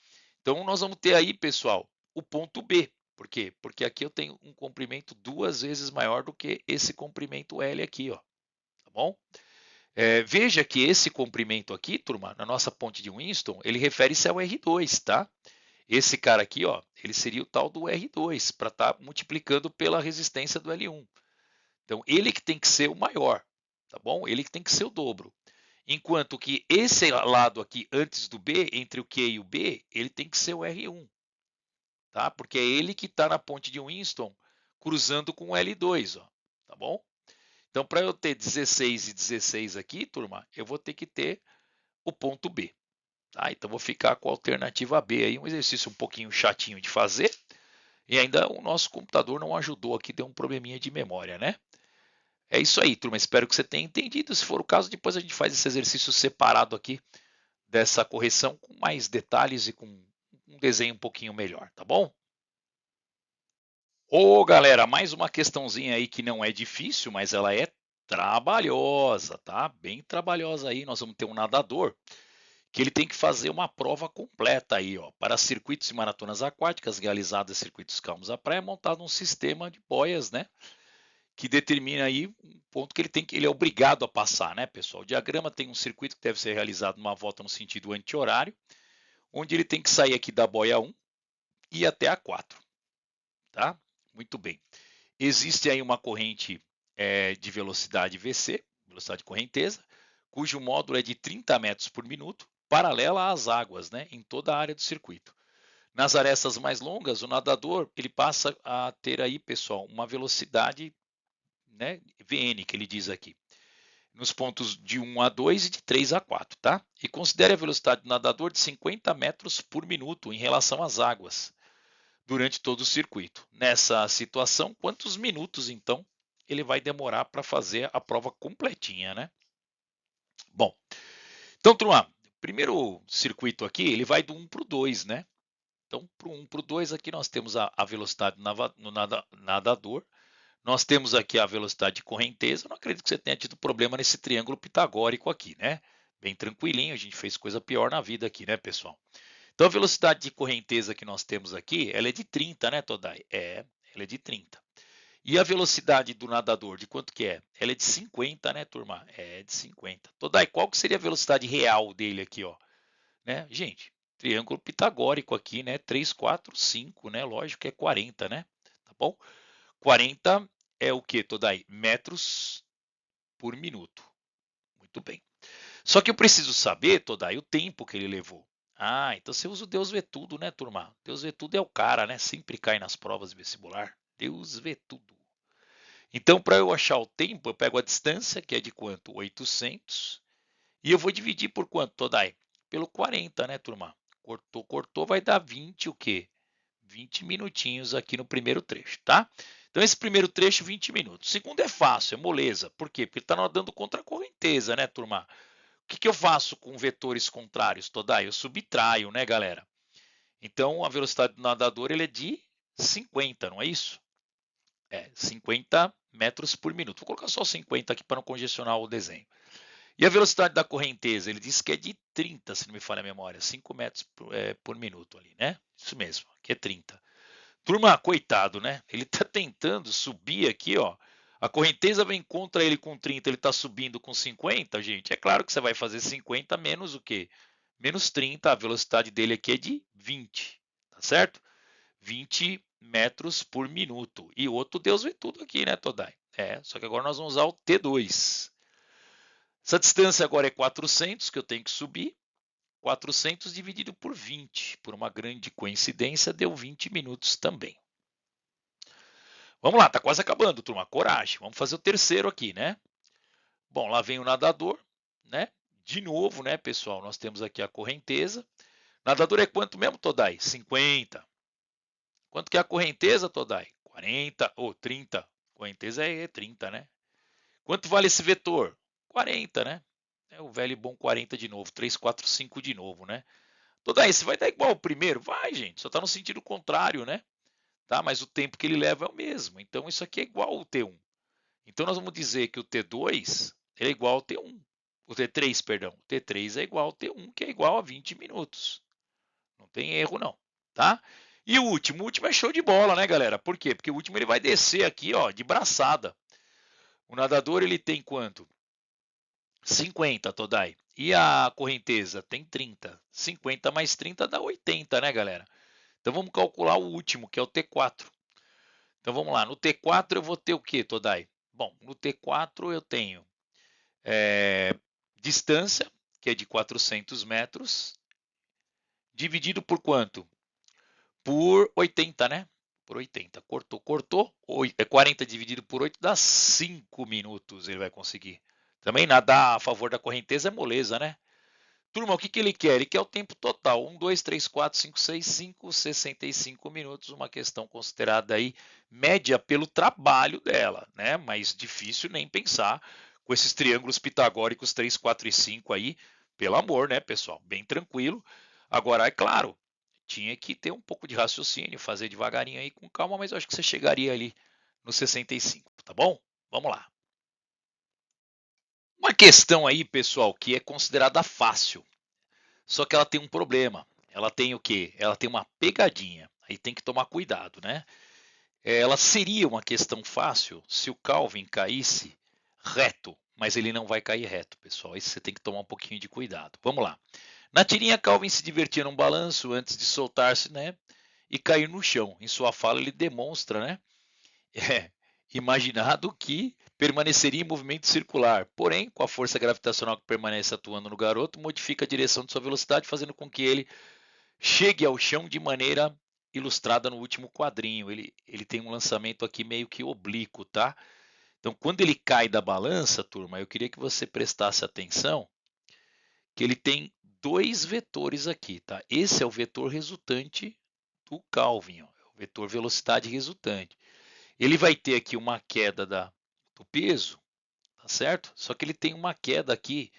Então, nós vamos ter aí, pessoal, o ponto B. Por quê? Porque aqui eu tenho um comprimento 2 vezes maior do que esse comprimento L aqui, ó, tá bom? Veja que esse comprimento aqui, turma, na nossa ponte de Winston, ele refere-se ao R2, tá? Esse cara aqui, ó, ele seria o tal do R2, para estar multiplicando pela resistência do L1. Então, ele que tem que ser o maior, tá bom? Ele que tem que ser o dobro. Enquanto que esse lado aqui, antes do B, entre o Q e o B, ele tem que ser o R1, tá? Porque é ele que está na ponte de Winston, cruzando com o L2, ó, tá bom? Então, para eu ter 16 e 16 aqui, turma, eu vou ter que ter o ponto B. Tá? Então, vou ficar com a alternativa B aí, um exercício um pouquinho chatinho de fazer. E ainda o nosso computador não ajudou aqui, deu um probleminha de memória, né? É isso aí, turma. Espero que você tenha entendido. Se for o caso, depois a gente faz esse exercício separado aqui dessa correção com mais detalhes e com um desenho um pouquinho melhor, tá bom? Ô, galera, mais uma questãozinha aí que não é difícil, mas ela é trabalhosa, tá? Bem trabalhosa aí. Nós vamos ter um nadador que ele tem que fazer uma prova completa aí, ó, para circuitos e maratonas aquáticas realizadas em circuitos calmos à praia, montado um sistema de boias, né? Que determina aí um ponto que ele é obrigado a passar, né, pessoal? O diagrama tem um circuito que deve ser realizado numa volta no sentido anti-horário, onde ele tem que sair aqui da boia 1 e ir até a 4, tá? Muito bem. Existe aí uma corrente de velocidade VC, velocidade de correnteza, cujo módulo é de 30 metros por minuto, paralela às águas, né, em toda a área do circuito. Nas arestas mais longas, o nadador ele passa a ter aí, pessoal, uma velocidade, né, VN, que ele diz aqui, nos pontos de 1 a 2 e de 3 a 4, tá? E considere a velocidade do nadador de 50 metros por minuto em relação às águas durante todo o circuito. Nessa situação, quantos minutos, então, ele vai demorar para fazer a prova completinha, né? Bom, então, turma, primeiro circuito aqui, ele vai do 1 para o 2, né? Então, para o 1 para o 2, aqui nós temos a velocidade no nadador, nós temos aqui a velocidade de correnteza. Eu não acredito que você tenha tido problema nesse triângulo pitagórico aqui, né? Bem tranquilinho, a gente fez coisa pior na vida aqui, né, pessoal? Então, a velocidade de correnteza que nós temos aqui, ela é de 30, né, Todai? Ela é de 30. E a velocidade do nadador, de quanto que é? Ela é de 50, né, turma? É de 50. Todai, qual que seria a velocidade real dele aqui, ó? Né? Gente, triângulo pitagórico aqui, né? 3, 4, 5, né? Lógico que é 40, né? Tá bom? 40 é o que, Todai? Metros por minuto. Muito bem. Só que eu preciso saber, Todai, o tempo que ele levou. Ah, então você usa o Deus vê tudo, né, turma? Deus vê tudo é o cara, né? Sempre cai nas provas de vestibular. Deus vê tudo. Então, para eu achar o tempo, eu pego a distância, que é de quanto? 800. E eu vou dividir por quanto, Todai? Pelo 40, né, turma? Cortou, cortou, vai dar 20 o quê? 20 minutinhos aqui no primeiro trecho, tá? Então, esse primeiro trecho, 20 minutos. O segundo é fácil, é moleza. Por quê? Porque está nadando contra a correnteza, né, turma? O que eu faço com vetores contrários, Todai? Eu subtraio, né, galera? Então, a velocidade do nadador ele é de 50, não é isso? 50 metros por minuto. Vou colocar só 50 aqui para não congestionar o desenho. E a velocidade da correnteza? Ele diz que é de 30, se não me falha a memória. 5 metros por minuto ali, né? Isso mesmo, aqui é 30. Turma, coitado, né? Ele está tentando subir aqui, ó. A correnteza vem contra ele com 30, ele está subindo com 50, gente. É claro que você vai fazer 50 menos o quê? Menos 30, a velocidade dele aqui é de 20, tá certo? 20 metros por minuto. E outro Deus vê tudo aqui, né, Todai? Só que agora nós vamos usar o T2. Essa distância agora é 400, que eu tenho que subir. 400 dividido por 20. Por uma grande coincidência, deu 20 minutos também. Vamos lá, tá quase acabando, turma. Coragem. Vamos fazer o terceiro aqui, né? Bom, lá vem o nadador, né? De novo, né, pessoal? Nós temos aqui a correnteza. Nadador é quanto mesmo, Todai? 50. Quanto que é a correnteza, Todai? 40 ou 30. Correnteza é 30, né? Quanto vale esse vetor? 40, né? O velho e bom 40 de novo, 3, 4, 5 de novo, né? Toda esse vai dar igual o primeiro? Vai, gente, só está no sentido contrário, né? Tá? Mas o tempo que ele leva é o mesmo. Então isso aqui é igual ao T1. Então nós vamos dizer que o T2 é igual ao T1. O T3, perdão. O T3 é igual ao T1, que é igual a 20 minutos. Não tem erro não, tá? E o último é show de bola, né, galera? Por quê? Porque o último ele vai descer aqui, ó, de braçada. O nadador ele tem quanto? 50, Todai. E a correnteza tem 30. 50 mais 30 dá 80, né, galera? Então vamos calcular o último, que é o T4. Então vamos lá, no T4 eu vou ter o que, Todai? Bom, no T4 eu tenho distância, que é de 400 metros, dividido por quanto? Por 80, né? Por 80. Cortou. 40 dividido por 8 dá 5 minutos ele vai conseguir. Também nadar a favor da correnteza é moleza, né? Turma, o que ele quer? Ele quer o tempo total. 1, 2, 3, 4, 5, 6, 5, 65 minutos. Uma questão considerada aí média pelo trabalho dela, né? Mas difícil nem pensar com esses triângulos pitagóricos 3, 4 e 5 aí. Pelo amor, né, pessoal? Bem tranquilo. Agora, é claro, tinha que ter um pouco de raciocínio, fazer devagarinho aí com calma, mas eu acho que você chegaria ali no 65, tá bom? Vamos lá. Uma questão aí, pessoal, que é considerada fácil, só que ela tem um problema. Ela tem o quê? Ela tem uma pegadinha. Aí tem que tomar cuidado, né? Ela seria uma questão fácil se o Calvin caísse reto, mas ele não vai cair reto, pessoal. Isso você tem que tomar um pouquinho de cuidado. Vamos lá. Na tirinha, Calvin se divertia num balanço antes de soltar-se, né? E cair no chão. Em sua fala, ele demonstra, né? Imaginado que permaneceria em movimento circular. Porém, com a força gravitacional que permanece atuando no garoto, modifica a direção de sua velocidade, fazendo com que ele chegue ao chão de maneira ilustrada no último quadrinho. Ele tem um lançamento aqui meio que oblíquo, tá? Então, quando ele cai da balança, turma, eu queria que você prestasse atenção que ele tem dois vetores aqui, tá? Esse é o vetor resultante do Calvin, ó, o vetor velocidade resultante. Ele vai ter aqui uma queda do peso, tá certo? Só que ele tem uma queda aqui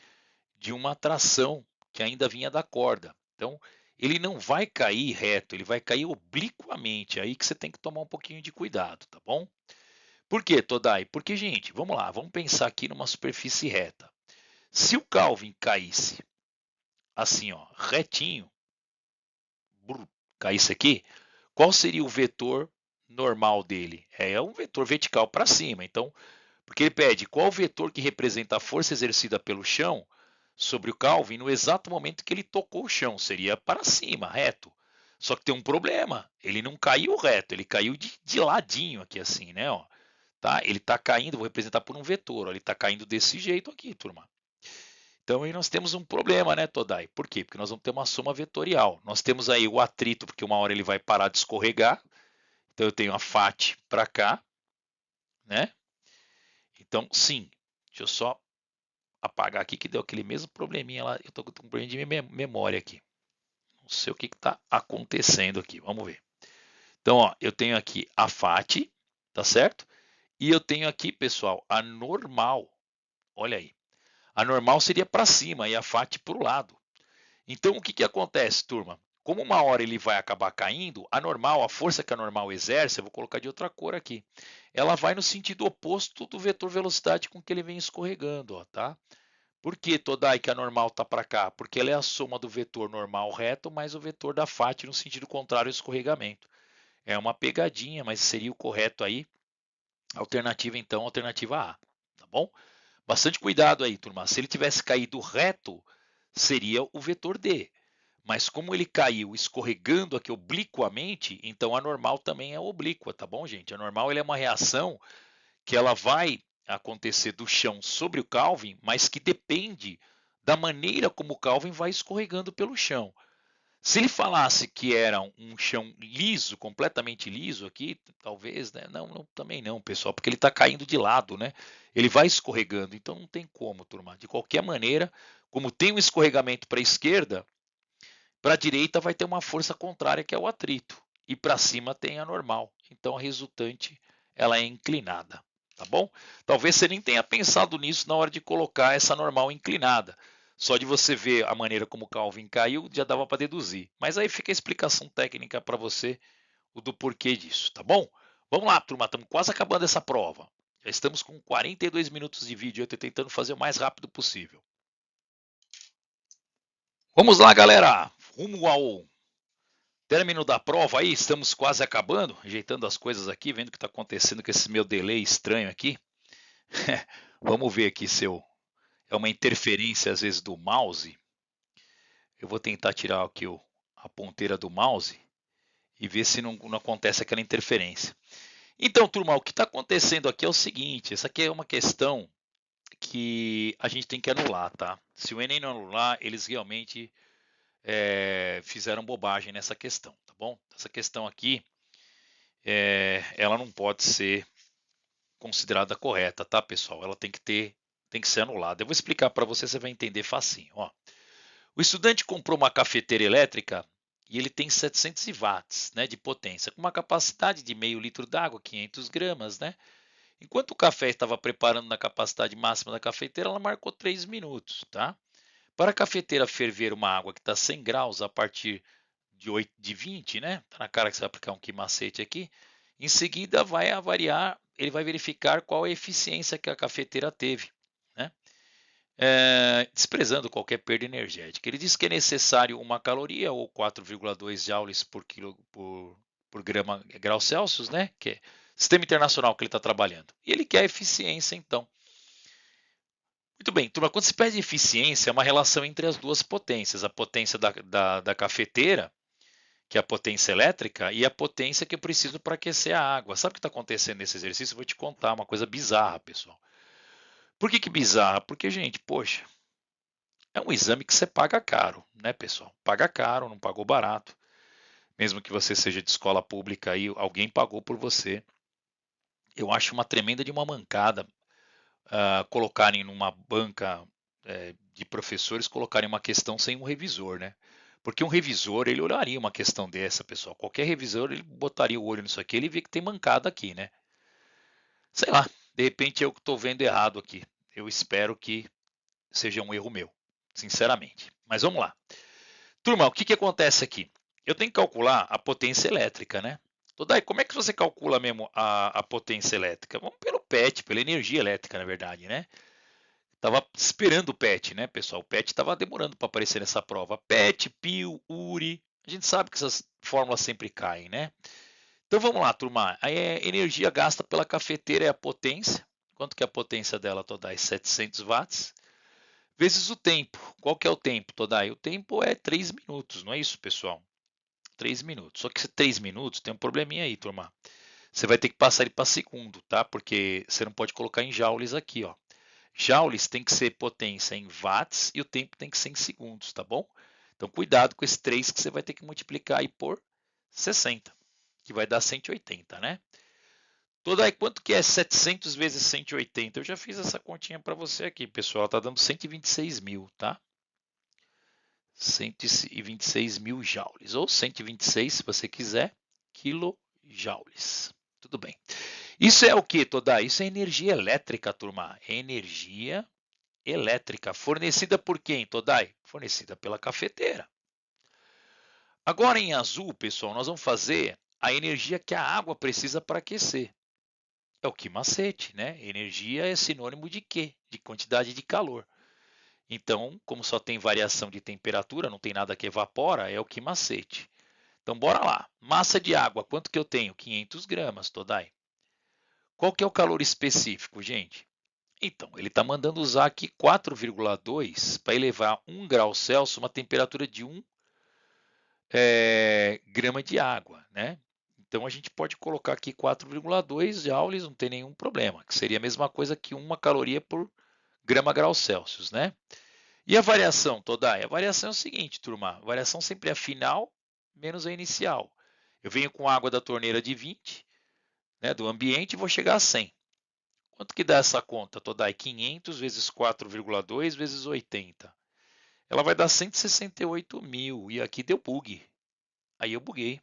de uma tração que ainda vinha da corda. Então, ele não vai cair reto, ele vai cair obliquamente. Aí que você tem que tomar um pouquinho de cuidado, tá bom? Por quê, Todai? Porque, gente, vamos lá, vamos pensar aqui numa superfície reta. Se o Calvin caísse assim, ó, retinho, caísse aqui, qual seria o vetor normal dele? É um vetor vertical para cima. Então, porque ele pede qual o vetor que representa a força exercida pelo chão sobre o Calvin no exato momento que ele tocou o chão. Seria para cima, reto. Só que tem um problema. Ele não caiu reto, ele caiu de ladinho aqui assim, né? Ó. Tá? Ele está caindo, vou representar por um vetor. Ó. Ele está caindo desse jeito aqui, turma. Então aí nós temos um problema, né, Todai? Por quê? Porque nós vamos ter uma soma vetorial. Nós temos aí o atrito, porque uma hora ele vai parar de escorregar. Então eu tenho a FAT para cá, né? Então, sim, deixa eu só apagar aqui que deu aquele mesmo probleminha lá. Eu estou com um problema de memória aqui. Não sei o que está acontecendo aqui. Vamos ver. Então, ó, eu tenho aqui a FAT, tá certo? E eu tenho aqui, pessoal, a normal. Olha aí. A normal seria para cima e a FAT para o lado. Então, o que, que acontece, turma? Como uma hora ele vai acabar caindo, a normal, a força que a normal exerce, eu vou colocar de outra cor aqui, ela vai no sentido oposto do vetor velocidade com que ele vem escorregando, ó, tá? Por que, Todai, que a normal está para cá? Porque ela é a soma do vetor normal reto mais o vetor da FAT no sentido contrário ao escorregamento. É uma pegadinha, mas seria o correto aí. Alternativa, então, alternativa A, tá bom? Bastante cuidado aí, turma. Se ele tivesse caído reto, seria o vetor D. Mas como ele caiu escorregando aqui obliquamente, então a normal também é oblíqua, tá bom, gente? A normal é uma reação que ela vai acontecer do chão sobre o Calvin, mas que depende da maneira como o Calvin vai escorregando pelo chão. Se ele falasse que era um chão liso, completamente liso aqui, talvez, né? Não, também não, pessoal, porque ele está caindo de lado, né? Ele vai escorregando, então não tem como, turma. De qualquer maneira, como tem um escorregamento para a esquerda, para a direita vai ter uma força contrária que é o atrito e para cima tem a normal. Então a resultante ela é inclinada, tá bom? Talvez você nem tenha pensado nisso na hora de colocar essa normal inclinada. Só de você ver a maneira como o Calvin caiu, já dava para deduzir. Mas aí fica a explicação técnica para você, o do porquê disso, tá bom? Vamos lá, turma, estamos quase acabando essa prova. Já estamos com 42 minutos de vídeo, eu estou tentando fazer o mais rápido possível. Vamos lá, galera, rumo ao término da prova aí, estamos quase acabando, ajeitando as coisas aqui, vendo o que está acontecendo com esse meu delay estranho aqui. Vamos ver aqui se é uma interferência às vezes do mouse. Eu vou tentar tirar aqui a ponteira do mouse e ver se não acontece aquela interferência. Então, turma, o que está acontecendo aqui é o seguinte, essa aqui é uma questão que a gente tem que anular, tá? Se o Enem não anular, eles realmente fizeram bobagem nessa questão, tá bom? Essa questão aqui, ela não pode ser considerada correta, tá, pessoal? Ela tem que ser anulada. Eu vou explicar para você, você vai entender facinho, ó. O estudante comprou uma cafeteira elétrica e ele tem 700 watts, né, de potência, com uma capacidade de meio litro d'água, 500 gramas, né? Enquanto o café estava preparando na capacidade máxima da cafeteira, ela marcou 3 minutos, tá? Para a cafeteira ferver uma água que está 100 graus a partir de 20, né? Tá na cara que você vai aplicar um que macete aqui. Em seguida, vai avaliar, ele vai verificar qual a eficiência que a cafeteira teve, né? Desprezando qualquer perda energética. Ele diz que é necessário 1 caloria ou 4,2 joules por grau Celsius, né? Que é sistema internacional que ele está trabalhando. E ele quer eficiência, então. Muito bem, turma, quando se pede eficiência, é uma relação entre as duas potências, a potência da cafeteira, que é a potência elétrica, e a potência que eu preciso para aquecer a água. Sabe o que está acontecendo nesse exercício? Eu vou te contar uma coisa bizarra, pessoal. Por que bizarra? Porque, gente, poxa, é um exame que você paga caro, né, pessoal? Paga caro, não pagou barato. Mesmo que você seja de escola pública e alguém pagou por você. Eu acho uma tremenda de uma mancada colocarem numa banca de professores, colocarem uma questão sem um revisor, né? Porque um revisor, ele olharia uma questão dessa, pessoal. Qualquer revisor, ele botaria o olho nisso aqui, ele vê que tem mancada aqui, né? Sei lá, de repente eu estou vendo errado aqui. Eu espero que seja um erro meu, sinceramente. Mas vamos lá. Turma, o que acontece aqui? Eu tenho que calcular a potência elétrica, né? Todai, como é que você calcula mesmo a potência elétrica? Vamos pelo PET, pela energia elétrica, na verdade, né? Tava esperando o PET, né, pessoal? O PET estava demorando para aparecer nessa prova. PET, PIL, URI. A gente sabe que essas fórmulas sempre caem, né? Então vamos lá, turma. A energia gasta pela cafeteira é a potência. Quanto que é a potência dela, Todai? 700 watts. Vezes o tempo. Qual que é o tempo, Todai? O tempo é 3 minutos, não é isso, pessoal? 3 minutos. Só que 3 minutos tem um probleminha aí, turma. Você vai ter que passar ele para segundo, tá? Porque você não pode colocar em joules aqui, ó. Joules tem que ser potência em watts e o tempo tem que ser em segundos, tá bom? Então cuidado com esse 3 que você vai ter que multiplicar aí por 60, que vai dar 180, né? Toda aí, quanto que é 700 vezes 180? Eu já fiz essa continha para você aqui, pessoal. Tá dando 126 mil, tá? 126 mil joules, ou 126, se você quiser, quilojoules. Tudo bem. Isso é o que, Todai? Isso é energia elétrica, turma. Energia elétrica. Fornecida por quem, Todai? Fornecida pela cafeteira. Agora em azul, pessoal, nós vamos fazer a energia que a água precisa para aquecer. É o que macete, né? Energia é sinônimo de quê? De quantidade de calor. Então, como só tem variação de temperatura, não tem nada que evapora, é o que macete. Então, bora lá. Massa de água, quanto que eu tenho? 500 gramas, Todai. Qual que é o calor específico, gente? Então, ele está mandando usar aqui 4,2 para elevar 1 grau Celsius, uma temperatura de 1 grama de água, né? Então, a gente pode colocar aqui 4,2 joules, não tem nenhum problema, que seria a mesma coisa que 1 caloria por grama grau Celsius, né? E a variação, Todai? A variação é o seguinte, turma. A variação sempre é a final menos a inicial. Eu venho com água da torneira de 20, né, do ambiente, e vou chegar a 100. Quanto que dá essa conta, Todai? 500 vezes 4,2 vezes 80. Ela vai dar 168 mil. E aqui deu bug. Aí eu buguei.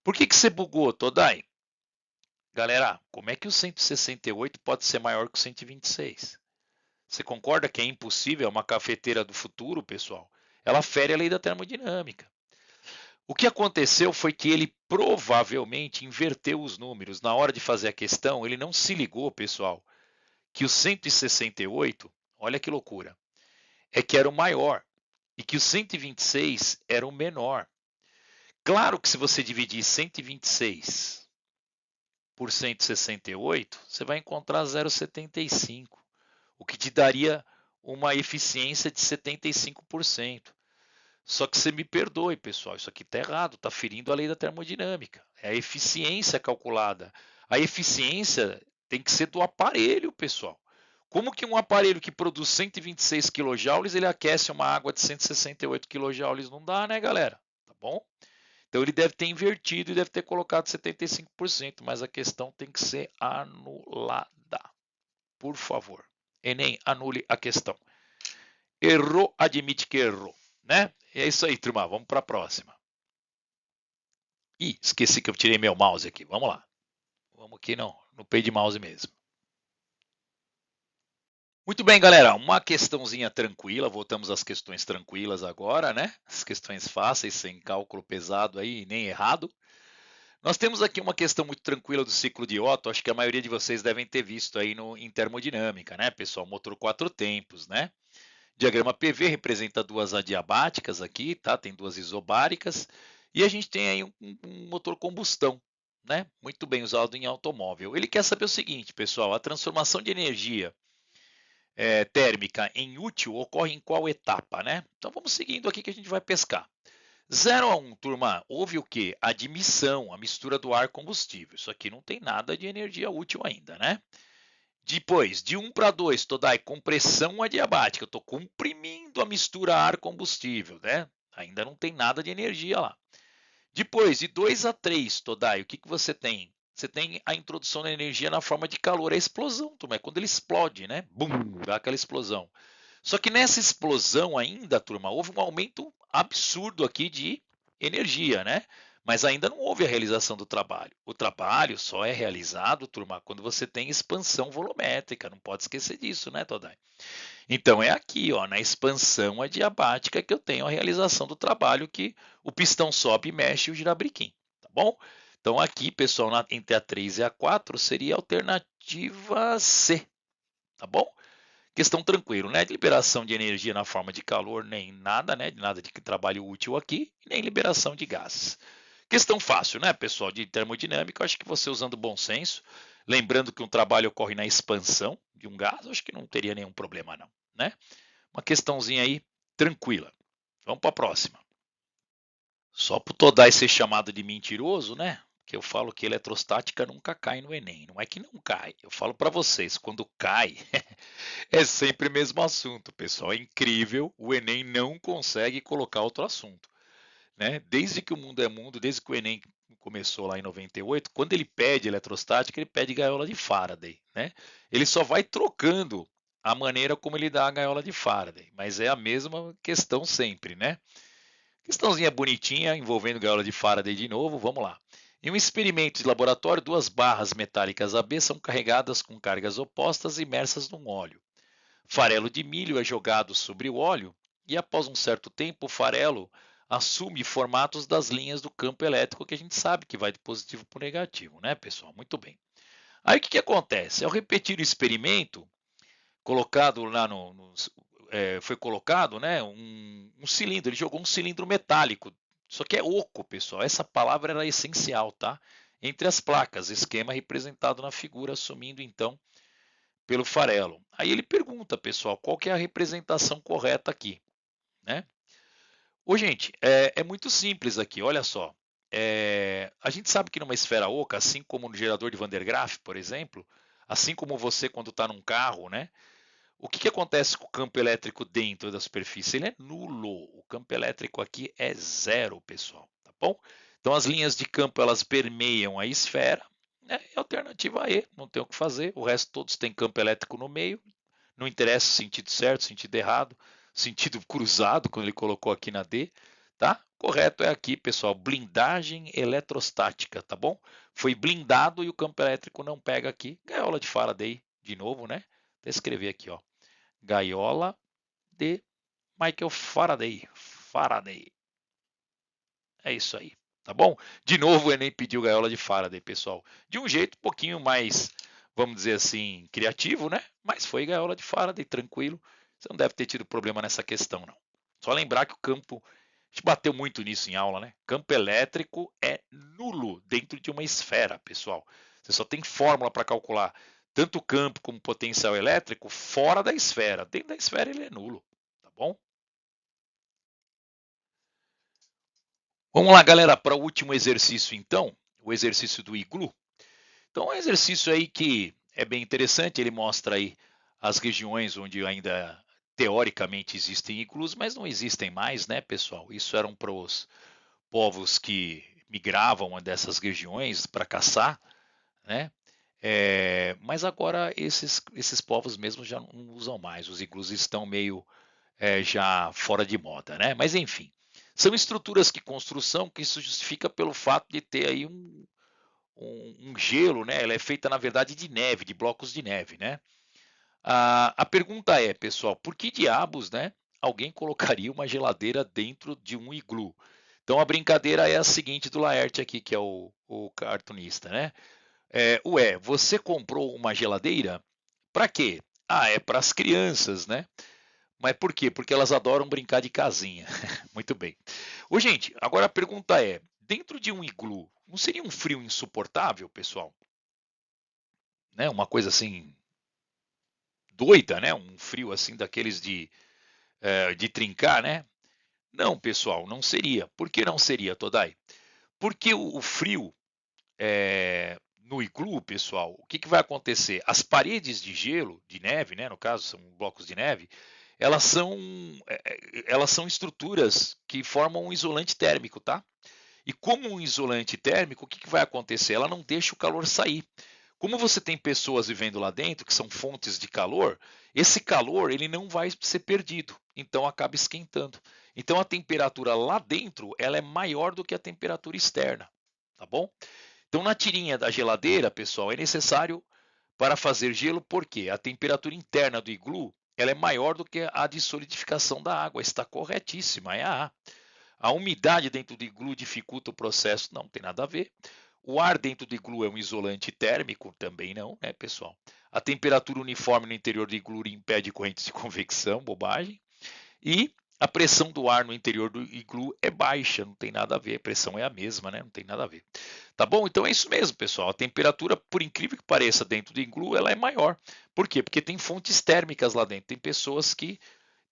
Por que você bugou, Todai? Galera, como é que o 168 pode ser maior que o 126? Você concorda que é impossível? É uma cafeteira do futuro, pessoal. Ela fere a lei da termodinâmica. O que aconteceu foi que ele provavelmente inverteu os números. Na hora de fazer a questão, ele não se ligou, pessoal, que o 168, olha que loucura, é que era o maior e que o 126 era o menor. Claro que se você dividir 126 por 168, você vai encontrar 0,75, o que te daria uma eficiência de 75%. Só que você me perdoe, pessoal, isso aqui está errado, está ferindo a lei da termodinâmica. É a eficiência calculada. A eficiência tem que ser do aparelho, pessoal. Como que um aparelho que produz 126 kJ, ele aquece uma água de 168 kJ? Não dá, né, galera? Tá bom? Então ele deve ter invertido e deve ter colocado 75%, mas a questão tem que ser anulada. Por favor. Enem, anule a questão. Errou, admite que errou, né? E é isso aí, turma. Vamos para a próxima. Ih, esqueci que eu tirei meu mouse aqui. Vamos lá. Vamos aqui no pay de mouse mesmo. Muito bem, galera. Uma questãozinha tranquila. Voltamos às questões tranquilas agora, né? As questões fáceis, sem cálculo pesado aí, nem errado. Nós temos aqui uma questão muito tranquila do ciclo de Otto. Acho que a maioria de vocês devem ter visto aí em termodinâmica, né, pessoal? Motor 4 tempos, né? Diagrama PV representa duas adiabáticas aqui, tá? Tem duas isobáricas. E a gente tem aí um motor combustão, né? Muito bem usado em automóvel. Ele quer saber o seguinte, pessoal: a transformação de energia térmica em útil ocorre em qual etapa, né? Então vamos seguindo aqui que a gente vai pescar. 0 a 1, turma, houve o quê? Admissão, a mistura do ar combustível. Isso aqui não tem nada de energia útil ainda, né? Depois, de 1 para 2, Todai, compressão adiabática. Eu estou comprimindo a mistura ar-combustível, né? Ainda não tem nada de energia lá. Depois, de 2 a 3, Todai, o que, que você tem? Você tem a introdução da energia na forma de calor, a explosão, turma. É quando ele explode, né? Bum, dá aquela explosão. Só que nessa explosão ainda, turma, houve um aumento absurdo aqui de energia, né? Mas ainda não houve a realização do trabalho. O trabalho só é realizado, turma, quando você tem expansão volumétrica. Não pode esquecer disso, né, Todai? Então é aqui, ó, na expansão adiabática que eu tenho a realização do trabalho, que o pistão sobe e mexe o girabriquim, tá bom? Então aqui, pessoal, entre a 3 e a 4 seria a alternativa C, tá bom? Questão tranquilo, né? De liberação de energia na forma de calor, nem nada, né? De nada de trabalho útil aqui, nem liberação de gases. Questão fácil, né, pessoal? De termodinâmica, eu acho que você usando bom senso, lembrando que um trabalho ocorre na expansão de um gás, eu acho que não teria nenhum problema, não, né? Uma questãozinha aí tranquila. Vamos para a próxima. Só para o Todai ser chamado de mentiroso, né? Que eu falo que eletrostática nunca cai no Enem. Não é que não cai. Eu falo para vocês, quando cai, é sempre o mesmo assunto, pessoal. É incrível, o Enem não consegue colocar outro assunto, né? Desde que o mundo é mundo, desde que o Enem começou lá em 98, quando ele pede eletrostática, ele pede gaiola de Faraday, né? Ele só vai trocando a maneira como ele dá a gaiola de Faraday, mas é a mesma questão sempre, né? Questãozinha bonitinha envolvendo gaiola de Faraday de novo, vamos lá. Em um experimento de laboratório, duas barras metálicas AB são carregadas com cargas opostas e imersas num óleo. Farelo de milho é jogado sobre o óleo e, após um certo tempo, o farelo assume formatos das linhas do campo elétrico, que a gente sabe que vai de positivo para o negativo, né, pessoal? Muito bem. Aí o que acontece? Ao repetir o experimento, colocado lá foi colocado, né, um cilindro, ele jogou um cilindro metálico, só que é oco, pessoal. Essa palavra era essencial, tá? Entre as placas, esquema representado na figura, assumindo então pelo farelo. Aí ele pergunta, pessoal, qual que é a representação correta aqui, né? Ô, gente, é muito simples aqui, olha só. A gente sabe que numa esfera oca, assim como no gerador de Van der Graaf, por exemplo, assim como você quando está num carro, né? O que acontece com o campo elétrico dentro da superfície? Ele é nulo. O campo elétrico aqui é zero, pessoal, tá bom? Então as linhas de campo elas permeiam a esfera, né? E alternativa E, não tem o que fazer. O resto todos têm campo elétrico no meio. Não interessa sentido certo, sentido errado, sentido cruzado, quando ele colocou aqui na D, tá? correto é aqui, pessoal, blindagem eletrostática, tá bom? Foi blindado e o campo elétrico não pega aqui. Gaiola de Faraday, de novo, né? Vou escrever aqui, ó. Gaiola de Michael Faraday. Faraday. É isso aí, tá bom? De novo, o Enem pediu gaiola de Faraday, pessoal. De um jeito um pouquinho mais, vamos dizer assim, criativo, né? Mas foi gaiola de Faraday, tranquilo. Você não deve ter tido problema nessa questão, não. Só lembrar que o campo, a gente bateu muito nisso em aula, né? Campo elétrico é nulo dentro de uma esfera, pessoal. Você só tem fórmula para calcular tanto o campo como o potencial elétrico fora da esfera. Dentro da esfera ele é nulo, tá bom? Vamos lá, galera, para o último exercício, então, o exercício do iglu. Então, é um exercício aí que é bem interessante, ele mostra aí as regiões onde ainda teoricamente existem iglus, mas não existem mais, né, pessoal? Isso eram para os povos que migravam dessas regiões para caçar, né? Mas agora esses povos mesmo já não usam mais, os iglus estão meio já fora de moda, né? Mas enfim, são estruturas de construção que isso justifica pelo fato de ter aí um gelo, né? Ela é feita na verdade de neve, de blocos de neve, né? A pergunta é, pessoal, por que diabos, né? Alguém colocaria uma geladeira dentro de um iglu? Então a brincadeira é a seguinte do Laerte aqui, que é o cartunista, né? Ué, você comprou uma geladeira? Para quê? Ah, é para as crianças, né? Mas por quê? Porque elas adoram brincar de casinha. Muito bem. Ô, gente, agora a pergunta é: dentro de um iglu, não seria um frio insuportável, pessoal? Né? Uma coisa assim doida, né? Um frio assim daqueles de trincar, né? Não, pessoal, não seria. Por que não seria, Todai? Porque o frio no iglu, pessoal, o que, que vai acontecer? As paredes de gelo, de neve, né? No caso, são blocos de neve, elas são, elas são estruturas que formam um isolante térmico, tá? E como um isolante térmico, o que, que vai acontecer? Ela não deixa o calor sair. Como você tem pessoas vivendo lá dentro, que são fontes de calor, esse calor ele não vai ser perdido, então acaba esquentando. Então a temperatura lá dentro ela é maior do que a temperatura externa, tá bom? Então na tirinha da geladeira, pessoal, é necessário para fazer gelo, porque a temperatura interna do iglu ela é maior do que a de solidificação da água. Está corretíssima, é a A. A umidade dentro do iglu dificulta o processo, não tem nada a ver. O ar dentro do iglu é um isolante térmico, também não, né, pessoal? A temperatura uniforme no interior do iglu impede correntes de convecção, bobagem. E a pressão do ar no interior do iglu é baixa, não tem nada a ver, a pressão é a mesma, né? Não tem nada a ver. Tá bom? Então é isso mesmo, pessoal. A temperatura, por incrível que pareça, dentro do iglu, ela é maior. Por quê? Porque tem fontes térmicas lá dentro. Tem pessoas que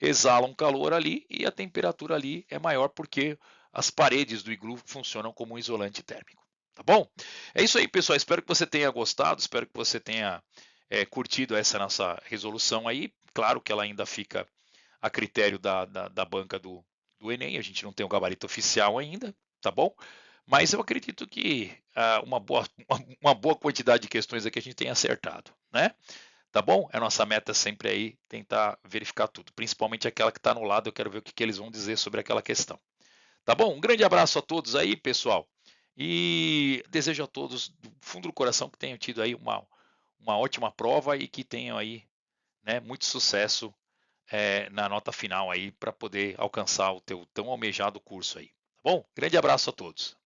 exalam calor ali e a temperatura ali é maior porque as paredes do iglu funcionam como um isolante térmico. Tá bom? É isso aí, pessoal. Espero que você tenha gostado, espero que você tenha curtido essa nossa resolução aí. Claro que ela ainda fica a critério da banca do Enem, a gente não tem o gabarito oficial ainda, tá bom? Mas eu acredito que uma boa quantidade de questões aqui a gente tem acertado, né? Tá bom? É a nossa meta sempre aí tentar verificar tudo, principalmente aquela que está no lado, eu quero ver o que, que eles vão dizer sobre aquela questão. Tá bom? Um grande abraço a todos aí, pessoal. E desejo a todos, do fundo do coração, que tenham tido aí uma ótima prova e que tenham aí, né, muito sucesso na nota final aí para poder alcançar o teu tão almejado curso aí. Tá bom? Grande abraço a todos.